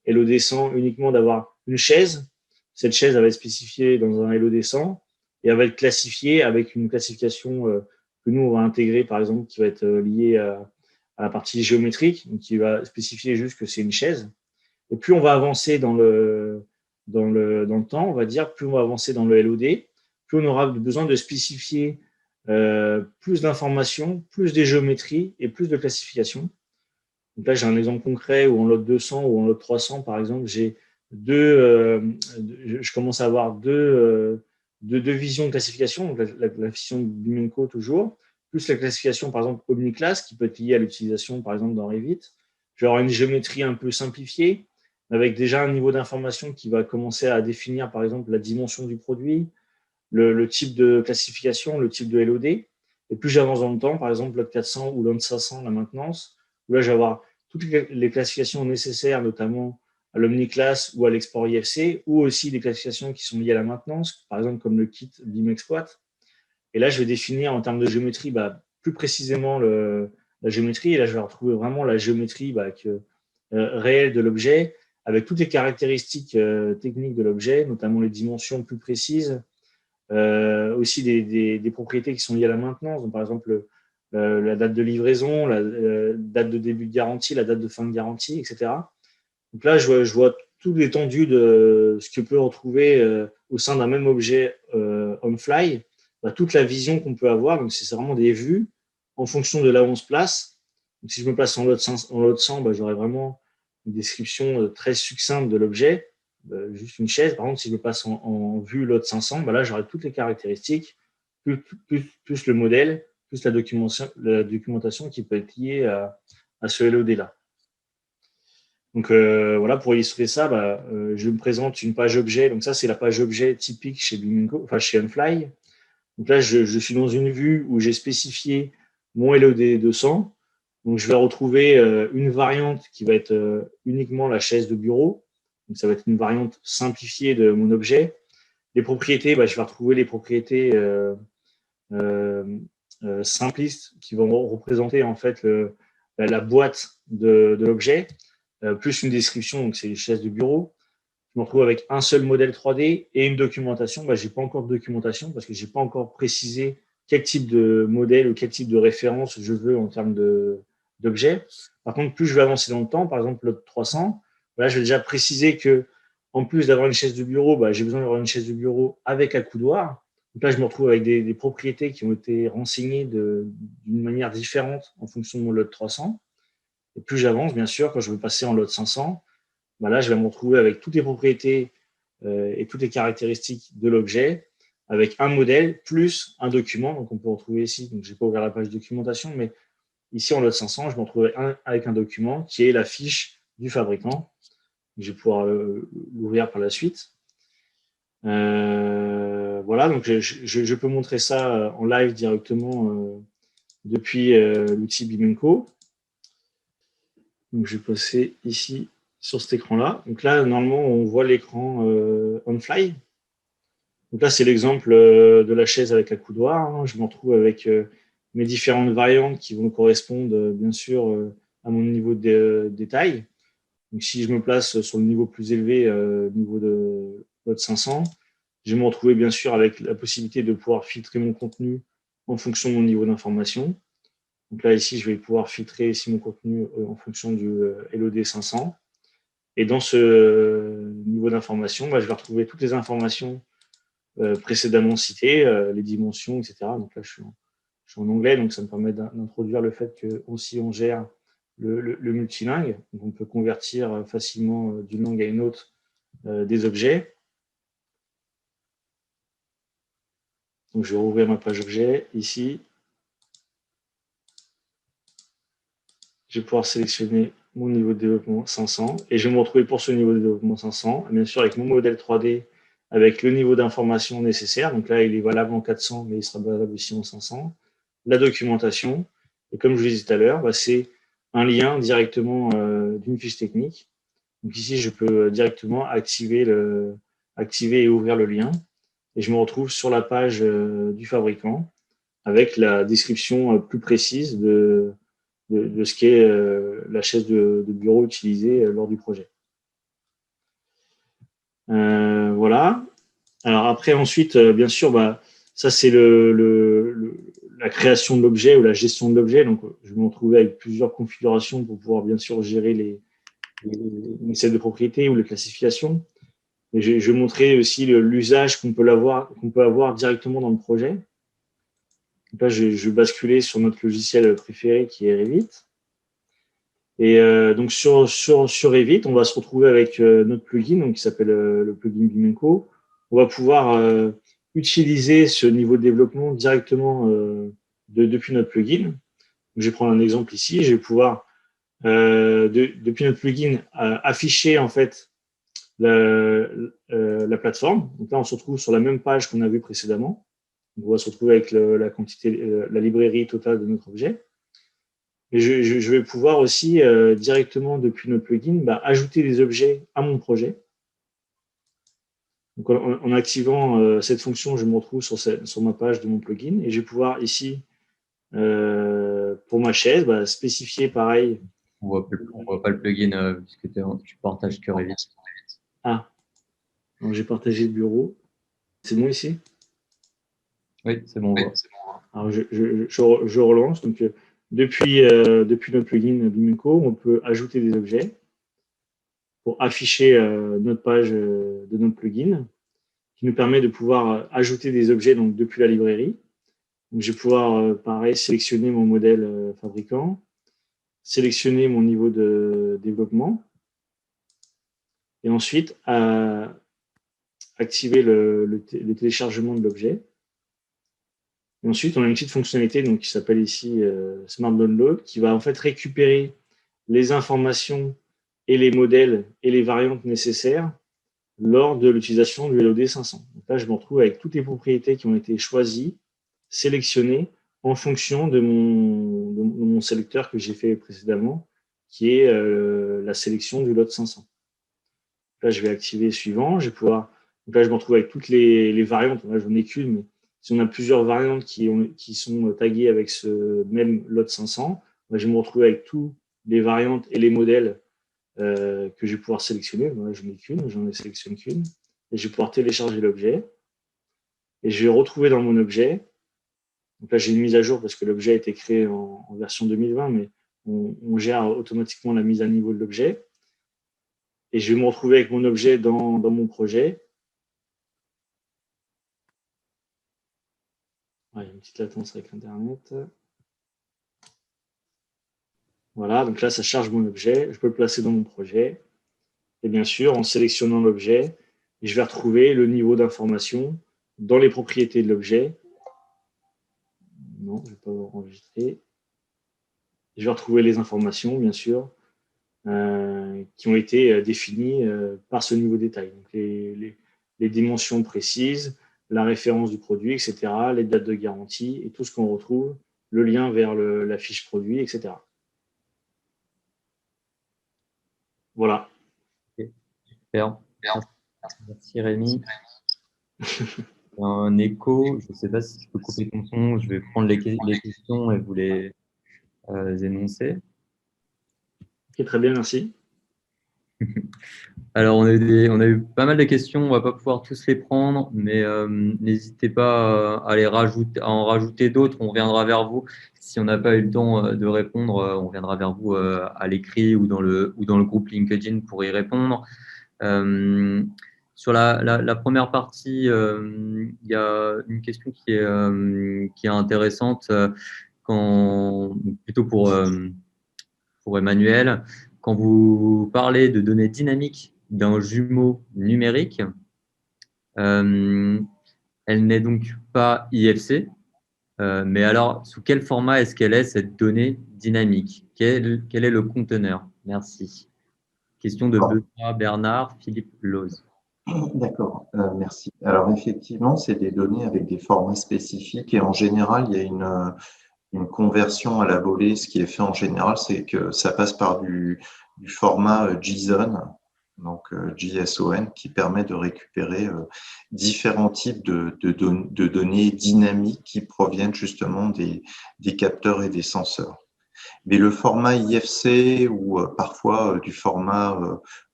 LOD 100 uniquement d'avoir une chaise. Cette chaise, elle va être spécifiée dans un LOD 100 et elle va être classifiée avec une classification que nous, on va intégrer, par exemple, qui va être liée à la partie géométrique, donc qui va spécifier juste que c'est une chaise. Et plus on va avancer dans le temps, on va dire, plus on va avancer dans le LOD, plus on aura besoin de spécifier plus d'informations, plus de géométrie et plus de classification. Donc là, j'ai un exemple concret où en lot 200 ou en lot 300, par exemple, j'ai je commence à avoir deux visions de classification, donc la vision Bimenco toujours, plus la classification, par exemple, omniclass, qui peut être liée à l'utilisation, par exemple, dans Revit. Je vais avoir une géométrie un peu simplifiée, avec déjà un niveau d'information qui va commencer à définir, par exemple, la dimension du produit, le type de classification, le type de LOD. Et plus j'avance dans le temps, par exemple, lot 400 ou lot 500, la maintenance, où là, je vais avoir toutes les classifications nécessaires, notamment à l'omniclass ou à l'export IFC, ou aussi des classifications qui sont liées à la maintenance, par exemple comme le kit BIM Exploit. Et là, je vais définir en termes de géométrie plus précisément la géométrie. Et là, je vais retrouver vraiment la géométrie réelle de l'objet, avec toutes les caractéristiques techniques de l'objet, notamment les dimensions plus précises, aussi des propriétés qui sont liées à la maintenance. Donc, par exemple, la date de livraison, la date de début de garantie, la date de fin de garantie, etc. Donc là, je vois tout l'étendue de ce que peut retrouver au sein d'un même objet on-fly, toute la vision qu'on peut avoir. Donc, c'est vraiment des vues en fonction de là où on se place. Donc, si je me place en lot 100, j'aurai vraiment une description très succincte de l'objet, juste une chaise. Par contre, si je me passe en vue lot 500, là, j'aurai toutes les caractéristiques, plus le modèle, plus la documentation qui peut être liée à ce LOD-là. Donc voilà, pour illustrer ça, je me présente une page objet. Donc ça, c'est la page objet typique chez Bimenco, enfin chez Onfly. Donc là, je suis dans une vue où j'ai spécifié mon LOD 200. Donc je vais retrouver une variante qui va être uniquement la chaise de bureau. Donc ça va être une variante simplifiée de mon objet. Les propriétés, je vais retrouver les propriétés simplistes qui vont représenter en fait la boîte de l'objet. Plus une description, donc c'est les chaises de bureau. Je me retrouve avec un seul modèle 3D et une documentation. Je n'ai pas encore de documentation parce que je n'ai pas encore précisé quel type de modèle ou quel type de référence je veux en termes d'objet. Par contre, plus je vais avancer dans le temps, par exemple, le 300, je vais déjà préciser que en plus d'avoir une chaise de bureau, j'ai besoin d'avoir une chaise de bureau avec accoudoir. Donc là, je me retrouve avec des propriétés qui ont été renseignées d'une manière différente en fonction de mon lot 300. Et plus j'avance, bien sûr, quand je vais passer en lot 500, là, je vais me retrouver avec toutes les propriétés et toutes les caractéristiques de l'objet, avec un modèle plus un document. Donc, on peut retrouver ici, donc je n'ai pas ouvert la page documentation, mais ici, en lot 500, je me retrouve avec un document qui est la fiche du fabricant. Je vais pouvoir l'ouvrir par la suite. Voilà, donc je peux montrer ça en live directement depuis l'outil Bimenco. Donc, je vais passer ici sur cet écran-là. Donc là, normalement, on voit l'écran on-fly. Donc là, c'est l'exemple de la chaise avec la coudoir, hein. Je me retrouve avec mes différentes variantes qui vont correspondre, bien sûr, à mon niveau de détail. Donc, si je me place sur le niveau plus élevé, niveau de Lot 500, je vais me retrouver, bien sûr, avec la possibilité de pouvoir filtrer mon contenu en fonction de mon niveau d'information. Donc là, ici, je vais pouvoir filtrer ici mon contenu en fonction du LOD 500. Et dans ce niveau d'information, je vais retrouver toutes les informations précédemment citées, les dimensions, etc. Donc là, je suis en anglais, donc ça me permet d'introduire le fait que aussi on gère le multilingue. Donc on peut convertir facilement d'une langue à une autre des objets. Donc je vais rouvrir ma page objet ici. Je vais pouvoir sélectionner mon niveau de développement 500 et je vais me retrouver pour ce niveau de développement 500, bien sûr avec mon modèle 3D, avec le niveau d'information nécessaire. Donc là, il est valable en 400, mais il sera valable aussi en 500. La documentation, et comme je vous le disais tout à l'heure, c'est un lien directement d'une fiche technique. Donc ici, je peux directement activer et ouvrir le lien et je me retrouve sur la page du fabricant avec la description plus précise de ce qu'est la chaise de bureau utilisée lors du projet. Voilà. Alors après, ensuite, bien sûr, ça c'est la création de l'objet ou la gestion de l'objet. Donc, je vais me retrouver avec plusieurs configurations pour pouvoir bien sûr gérer les scènes de propriété ou les classifications. Et je vais montrer aussi l'usage qu'on peut avoir directement dans le projet. Donc là, je vais basculer sur notre logiciel préféré qui est Revit. Et donc sur Revit, on va se retrouver avec notre plugin donc, qui s'appelle le plugin Bimenco. On va pouvoir utiliser ce niveau de développement directement depuis notre plugin. Donc, je vais prendre un exemple ici. Je vais pouvoir, depuis notre plugin, afficher en fait la plateforme. Donc là, on se retrouve sur la même page qu'on a vu précédemment. Donc, on va se retrouver avec la quantité, la librairie totale de notre objet. Et je vais pouvoir aussi directement depuis notre plugin ajouter des objets à mon projet. Donc, en activant cette fonction, je me retrouve sur ma page de mon plugin et je vais pouvoir ici, pour ma chaise, spécifier pareil. On voit pas le plugin puisque tu partages que Revit. Ah, donc j'ai partagé le bureau. C'est bon ici? Oui, c'est bon. Alors je relance. Donc depuis notre plugin Bimenco, on peut ajouter des objets pour afficher notre page de notre plugin, qui nous permet de pouvoir ajouter des objets donc, depuis la librairie. Donc, je vais pouvoir, pareil, sélectionner mon modèle fabricant, sélectionner mon niveau de développement, et ensuite activer le téléchargement de l'objet. Et ensuite, on a une petite fonctionnalité donc, qui s'appelle ici Smart Download, qui va en fait récupérer les informations et les modèles et les variantes nécessaires lors de l'utilisation du LOD 500. Donc là, je me retrouve avec toutes les propriétés qui ont été choisies, sélectionnées en fonction de mon sélecteur que j'ai fait précédemment, qui est la sélection du lot 500. Là, je vais activer suivant. Je vais pouvoir. Donc là, je me retrouve avec toutes les variantes. Là, j'en ai qu'une, mais si on a plusieurs variantes qui sont taguées avec ce même lot 500, je vais me retrouver avec toutes les variantes et les modèles que je vais pouvoir sélectionner. Là, je n'en ai qu'une, j'en ai sélectionné qu'une. Et je vais pouvoir télécharger l'objet. Et je vais retrouver dans mon objet. Donc là, j'ai une mise à jour parce que l'objet a été créé en version 2020, mais on gère automatiquement la mise à niveau de l'objet. Et je vais me retrouver avec mon objet dans mon projet. Il y a une petite latence avec Internet. Voilà, donc là, ça charge mon objet. Je peux le placer dans mon projet. Et bien sûr, en sélectionnant l'objet, je vais retrouver le niveau d'information dans les propriétés de l'objet. Non, je ne vais pas enregistrer. Je vais retrouver les informations, bien sûr, qui ont été définies par ce niveau de détail. Donc les dimensions précises, la référence du produit, etc., les dates de garantie et tout ce qu'on retrouve le lien vers la fiche produit, etc. Voilà. Ok, super. Merci Rémi. Un écho, je ne sais pas si je peux couper ton son, je vais prendre les questions et vous les énoncer. Ok, très bien, merci. Alors, on a eu pas mal de questions, on ne va pas pouvoir tous les prendre, mais n'hésitez pas à en rajouter d'autres, on reviendra vers vous. Si on n'a pas eu le temps de répondre, on reviendra vers vous à l'écrit ou dans le groupe LinkedIn pour y répondre. Sur la première partie, il y a une question qui est intéressante, plutôt pour Emmanuel. Quand vous parlez de données dynamiques d'un jumeau numérique, elle n'est donc pas IFC, mais alors sous quel format est-ce qu'elle est cette donnée dynamique? Quel est le conteneur? Merci. Question de Benoît Bernard, Philippe Loz. D'accord, merci. Alors effectivement, c'est des données avec des formats spécifiques et en général, il y a une conversion à la volée. Ce qui est fait en général, c'est que ça passe par du format JSON, donc JSON, qui permet de récupérer différents types de données dynamiques qui proviennent justement des capteurs et des senseurs. Mais le format IFC ou parfois du format,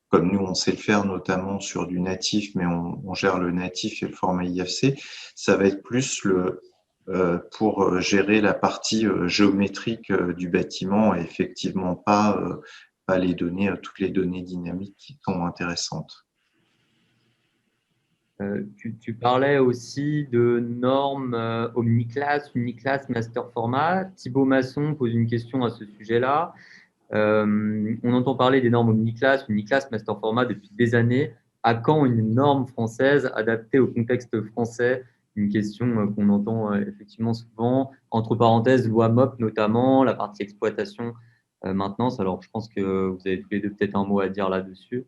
comme nous on sait le faire notamment sur du natif, mais on gère le natif et le format IFC, ça va être plus pour gérer la partie géométrique du bâtiment et effectivement pas les données, toutes les données dynamiques qui sont intéressantes. Tu parlais aussi de normes omniclass, uniclass, master format. Thibaut Masson pose une question à ce sujet-là. On entend parler des normes omniclass, uniclass, master format depuis des années. À quand une norme française adaptée au contexte français? Une question qu'on entend effectivement souvent. Entre parenthèses, loi MOP notamment, la partie exploitation, maintenance. Alors, je pense que vous avez tous les deux peut-être un mot à dire là-dessus.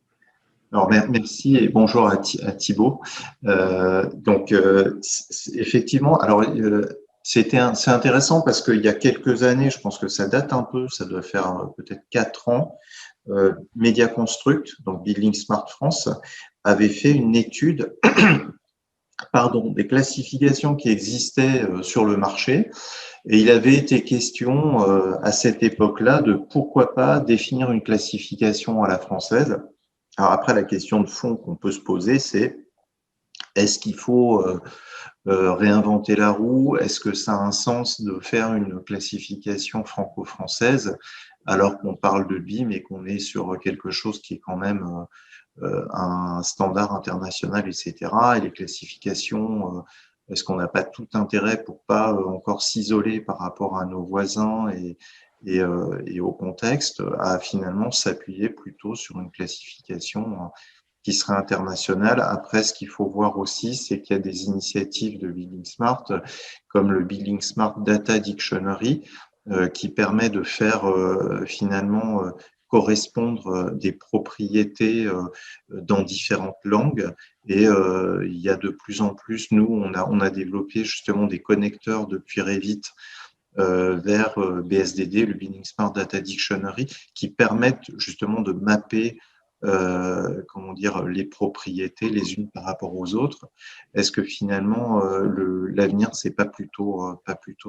Alors, merci et bonjour à Thibaut. Effectivement, alors c'est intéressant parce qu'il y a quelques années, je pense que ça date un peu, ça doit faire peut-être 4 ans, Mediaconstruct, donc Building Smart France, avait fait une étude des classifications qui existaient sur le marché. Et il avait été question à cette époque-là de pourquoi pas définir une classification à la française. Alors après, la question de fond qu'on peut se poser, c'est est-ce qu'il faut réinventer la roue? Est-ce que ça a un sens de faire une classification franco-française alors qu'on parle de BIM et qu'on est sur quelque chose qui est quand même un standard international, etc. Et les classifications, est-ce qu'on n'a pas tout intérêt pour pas encore s'isoler par rapport à nos voisins et au contexte, à finalement s'appuyer plutôt sur une classification qui serait internationale. Après, ce qu'il faut voir aussi, c'est qu'il y a des initiatives de Building Smart, comme le Building Smart Data Dictionary, qui permet de faire finalement correspondre des propriétés dans différentes langues. Et il y a de plus en plus, nous, on a développé justement des connecteurs depuis Revit vers BSDD, le Building Smart Data Dictionary, qui permettent justement de mapper les propriétés les unes par rapport aux autres. Est-ce que finalement l'avenir c'est pas plutôt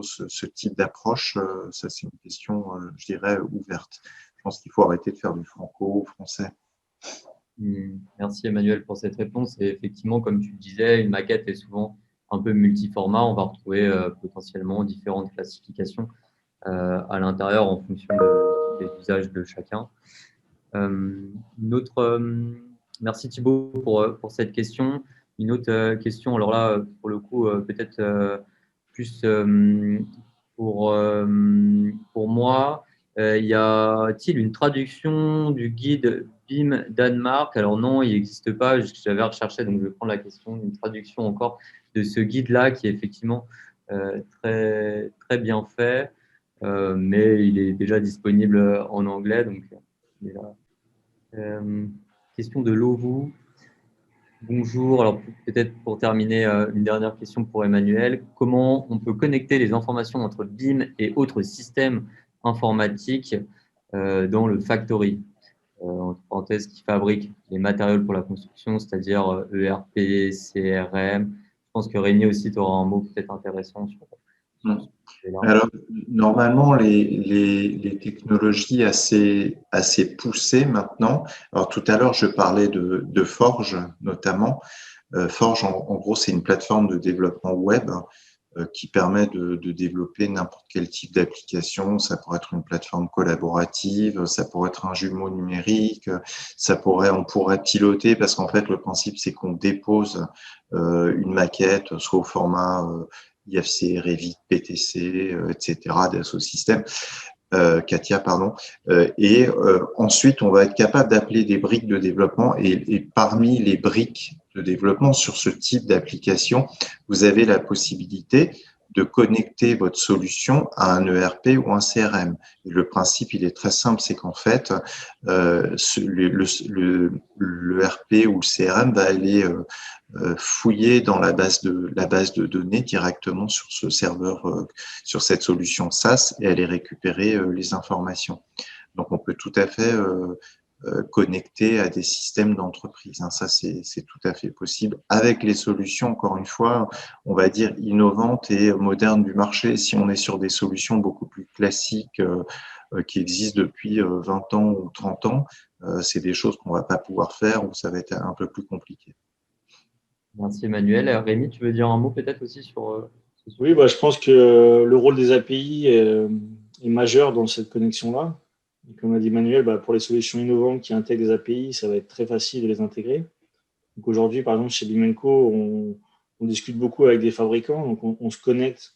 ce type d'approche? Ça c'est une question, je dirais, ouverte. Je pense qu'il faut arrêter de faire du franco-français. Merci Emmanuel pour cette réponse. Et effectivement, comme tu le disais, une maquette est souvent un peu multiformat. On va retrouver potentiellement différentes classifications à l'intérieur en fonction des usages de chacun. Merci Thibaut pour cette question. Une autre question, alors là, pour le coup, peut-être plus pour moi, y a-t-il une traduction du guide BIM Danemark? Alors non, il n'existe pas. J'avais recherché, donc je vais prendre la question, une traduction encore de ce guide-là qui est effectivement très, très bien fait, mais il est déjà disponible en anglais, donc il est là. Question de Lovu. Bonjour. Alors, peut-être pour terminer, une dernière question pour Emmanuel. Comment on peut connecter les informations entre BIM et autres systèmes informatiques dans le factory? Entre parenthèses, qui fabrique les matériaux pour la construction, c'est-à-dire ERP, CRM. Je pense que Rémi aussi, tu auras un mot peut-être intéressant sur ce sujet-là. Alors, normalement, les technologies assez poussées maintenant. Alors, tout à l'heure, je parlais de Forge, notamment. Forge, en gros, c'est une plateforme de développement web qui permet de développer n'importe quel type d'application. Ça pourrait être une plateforme collaborative, ça pourrait être un jumeau numérique, on pourrait piloter parce qu'en fait, le principe, c'est qu'on dépose une maquette, soit au format IFC, Revit, PTC, etc., Dassault Systèmes. Katia, pardon. Ensuite, on va être capable d'appeler des briques de développement et parmi les briques de développement sur ce type d'application, vous avez la possibilité de connecter votre solution à un ERP ou un CRM. Et le principe, il est très simple, c'est qu'en fait, l'ERP ou le CRM va aller fouiller dans la base de données directement sur ce serveur, sur cette solution SaaS et aller récupérer les informations. Donc, on peut tout à fait connecter à des systèmes d'entreprise. Ça, c'est tout à fait possible avec les solutions, encore une fois, on va dire innovantes et modernes du marché. Si on est sur des solutions beaucoup plus classiques qui existent depuis 20 ans ou 30 ans, c'est des choses qu'on ne va pas pouvoir faire ou ça va être un peu plus compliqué. Merci Emmanuel. Rémi, tu veux dire un mot peut-être aussi sur ce sujet? Oui, je pense que le rôle des API est majeur dans cette connexion-là. Et comme a dit Emmanuel, pour les solutions innovantes qui intègrent des API, ça va être très facile de les intégrer. Donc aujourd'hui, par exemple, chez Bimenco, on discute beaucoup avec des fabricants, donc on se connecte.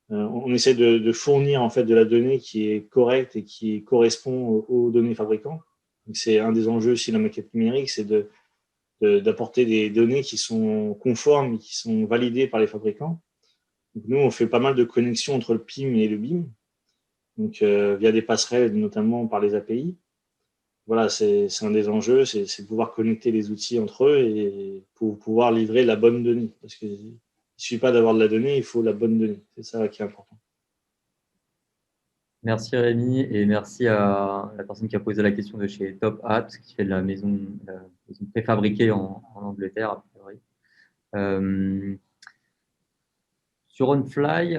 On essaie de fournir en fait de la donnée qui est correcte et qui correspond aux données fabricants. Donc c'est un des enjeux aussi de la maquette numérique, c'est d'apporter des données qui sont conformes et qui sont validées par les fabricants. Donc nous, on fait pas mal de connexions entre le PIM et le BIM, donc via des passerelles, notamment par les API. Voilà, c'est un des enjeux, c'est de pouvoir connecter les outils entre eux et pour pouvoir livrer la bonne donnée. Parce qu'il ne suffit pas d'avoir de la donnée, il faut la bonne donnée. C'est ça qui est important. Merci Rémi et merci à la personne qui a posé la question de chez Top Apps, qui fait de la maison préfabriquée en Angleterre, a priori. Sur OnFly,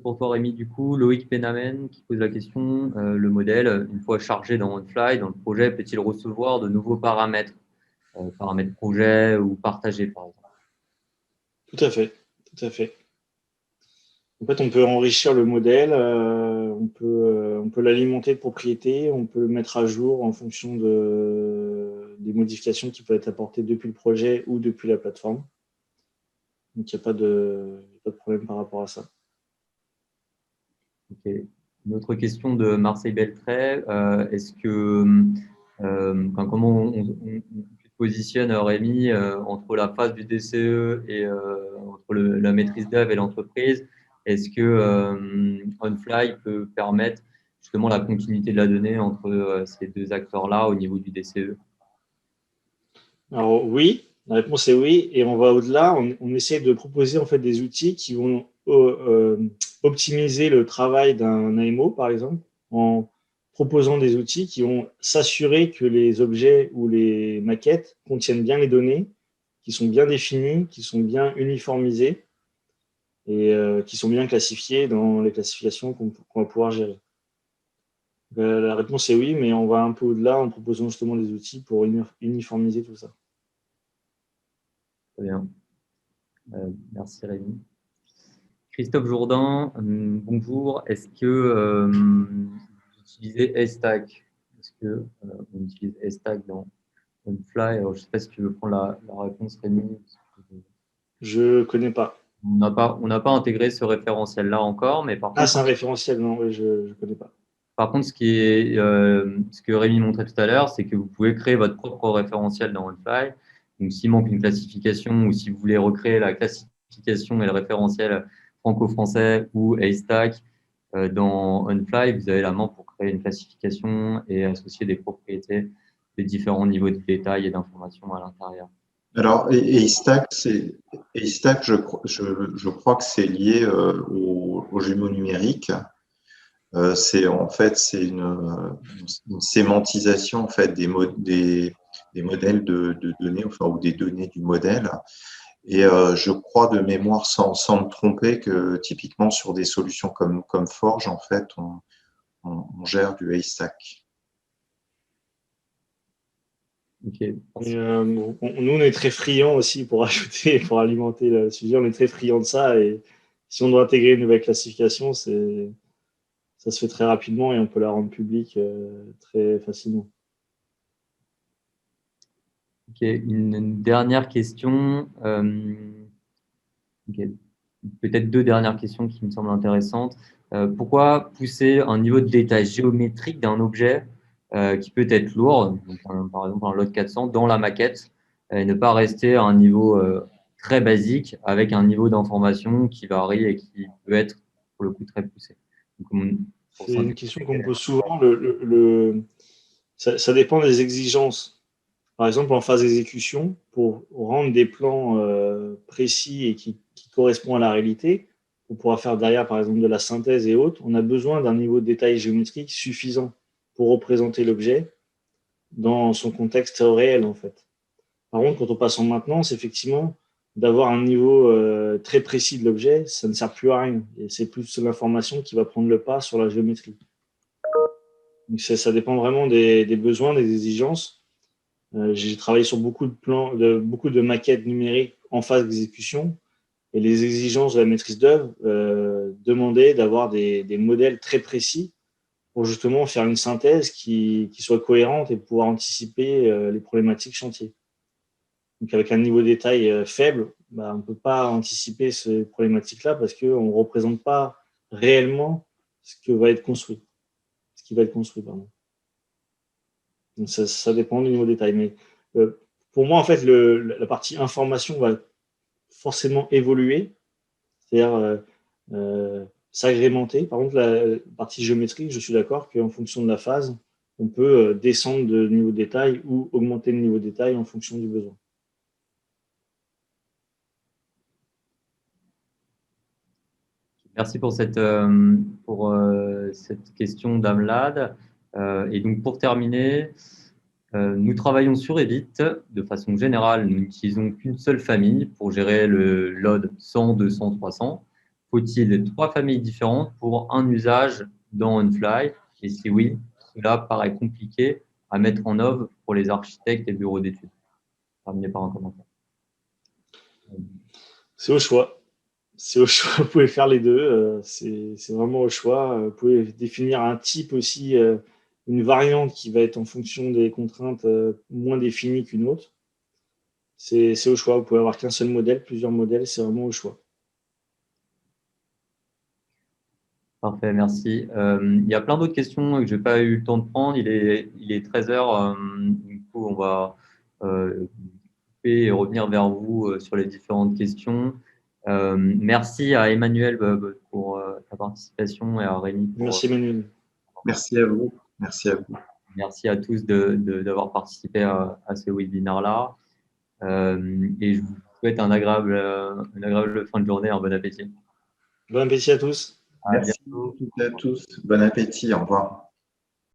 pour toi Rémi, du coup, Loïc Penamen qui pose la question, le modèle, une fois chargé dans OnFly, dans le projet, peut-il recevoir de nouveaux paramètres, paramètres projet ou partagés par exemple? Tout à fait, tout à fait. En fait, on peut enrichir le modèle, on peut l'alimenter de propriétés, on peut le mettre à jour en fonction des modifications qui peuvent être apportées depuis le projet ou depuis la plateforme. Donc, il n'y a pas de problème par rapport à ça. Okay. Une autre question de Marseille Beltray. Est-ce que comment on te positionne, Rémi, entre la phase du DCE et entre la maîtrise d'œuvre et l'entreprise? Est-ce que OnFly peut permettre justement la continuité de la donnée entre ces deux acteurs-là au niveau du DCE? Alors oui, la réponse est oui, et on va au-delà. On essaie de proposer en fait des outils qui vont optimiser le travail d'un AMO, par exemple, en proposant des outils qui vont s'assurer que les objets ou les maquettes contiennent bien les données, qui sont bien définies, qui sont bien uniformisées et qui sont bien classifiées dans les classifications qu'on va pouvoir gérer. La réponse est oui, mais on va un peu au-delà en proposant justement des outils pour uniformiser tout ça. Très bien. Merci Rémi. Christophe Jourdain, bonjour. Est-ce que vous utilisez Haystack? Est-ce que on utilise Haystack dans OnFly? Alors, je ne sais pas si tu veux prendre la réponse, Rémi. Je ne connais pas. On n'a pas intégré ce référentiel-là encore, mais par contre, C'est un référentiel, non, oui, je ne connais pas. par contre, ce que Rémi montrait tout à l'heure, c'est que vous pouvez créer votre propre référentiel dans OnFly. Donc, s'il manque une classification ou si vous voulez recréer la classification et le référentiel franco-français ou Haystack dans OnFly, vous avez la main pour créer une classification et associer des propriétés les différents niveaux de détail et d'information à l'intérieur. Alors, Haystack, je crois que c'est lié aux jumeaux numériques. C'est une sémantisation en fait des modèles de données, enfin, ou des données du modèle. Et je crois de mémoire, sans me tromper, que typiquement sur des solutions comme Forge, en fait, on gère du Haystack. Ok. Et, nous, on est très friands aussi pour ajouter, pour alimenter le sujet. On est très friands de ça. Et si on doit intégrer une nouvelle classification, ça se fait très rapidement et on peut la rendre publique très facilement. Ok, une dernière question. Okay. Peut-être deux dernières questions qui me semblent intéressantes. Pourquoi pousser un niveau de détail géométrique d'un objet qui peut être lourd, donc par exemple un lot 400, dans la maquette et ne pas rester à un niveau très basique avec un niveau d'information qui varie et qui peut être pour le coup très poussé. C'est une question qu'on me pose souvent. Ça dépend des exigences. Par exemple, en phase d'exécution, pour rendre des plans précis et qui correspondent à la réalité, on pourra faire derrière, par exemple, de la synthèse et autres, on a besoin d'un niveau de détail géométrique suffisant pour représenter l'objet dans son contexte réel, en fait. Par contre, quand on passe en maintenance, effectivement, d'avoir un niveau très précis de l'objet, ça ne sert plus à rien. Et c'est plus l'information qui va prendre le pas sur la géométrie. Donc ça dépend vraiment des besoins, des exigences. J'ai travaillé sur beaucoup de maquettes numériques en phase d'exécution et les exigences de la maîtrise d'œuvre demandaient d'avoir des modèles très précis pour justement faire une synthèse qui soit cohérente et pouvoir anticiper les problématiques chantier. Donc avec un niveau de détail faible, on ne peut pas anticiper ces problématiques-là parce qu'on ne représente pas réellement ce qui va être construit. Pardon. Donc ça dépend du niveau de détail. Mais pour moi, en fait, la partie information va forcément évoluer, c'est-à-dire s'agrémenter. Par contre, la partie géométrique, je suis d'accord qu'en fonction de la phase, on peut descendre de niveau de détail ou augmenter le niveau de détail en fonction du besoin. Merci pour cette question d'Amlad. Et donc, pour terminer, nous travaillons sur Revit. De façon générale, nous n'utilisons qu'une seule famille pour gérer le load 100, 200, 300. Faut-il 3 familles différentes pour un usage dans OnFly? Et si oui, cela paraît compliqué à mettre en œuvre pour les architectes et bureaux d'études. Terminé par un commentaire. C'est au choix. C'est au choix, vous pouvez faire les deux, c'est vraiment au choix. Vous pouvez définir un type aussi, une variante qui va être en fonction des contraintes moins définies qu'une autre. C'est au choix, vous pouvez avoir qu'un seul modèle, plusieurs modèles, c'est vraiment au choix. Parfait, merci. Il y a plein d'autres questions que je n'ai pas eu le temps de prendre. Il est 13 heures. Du coup, on va couper et revenir vers vous sur les différentes questions. Merci à Emmanuel pour ta participation et à Rémi. Merci Emmanuel. Merci à vous. Merci à vous. Merci à tous d'avoir participé à ce webinaire-là. Et je vous souhaite une agréable fin de journée. Un bon appétit. Bon appétit à tous. Merci à tous. Bon appétit. Au revoir.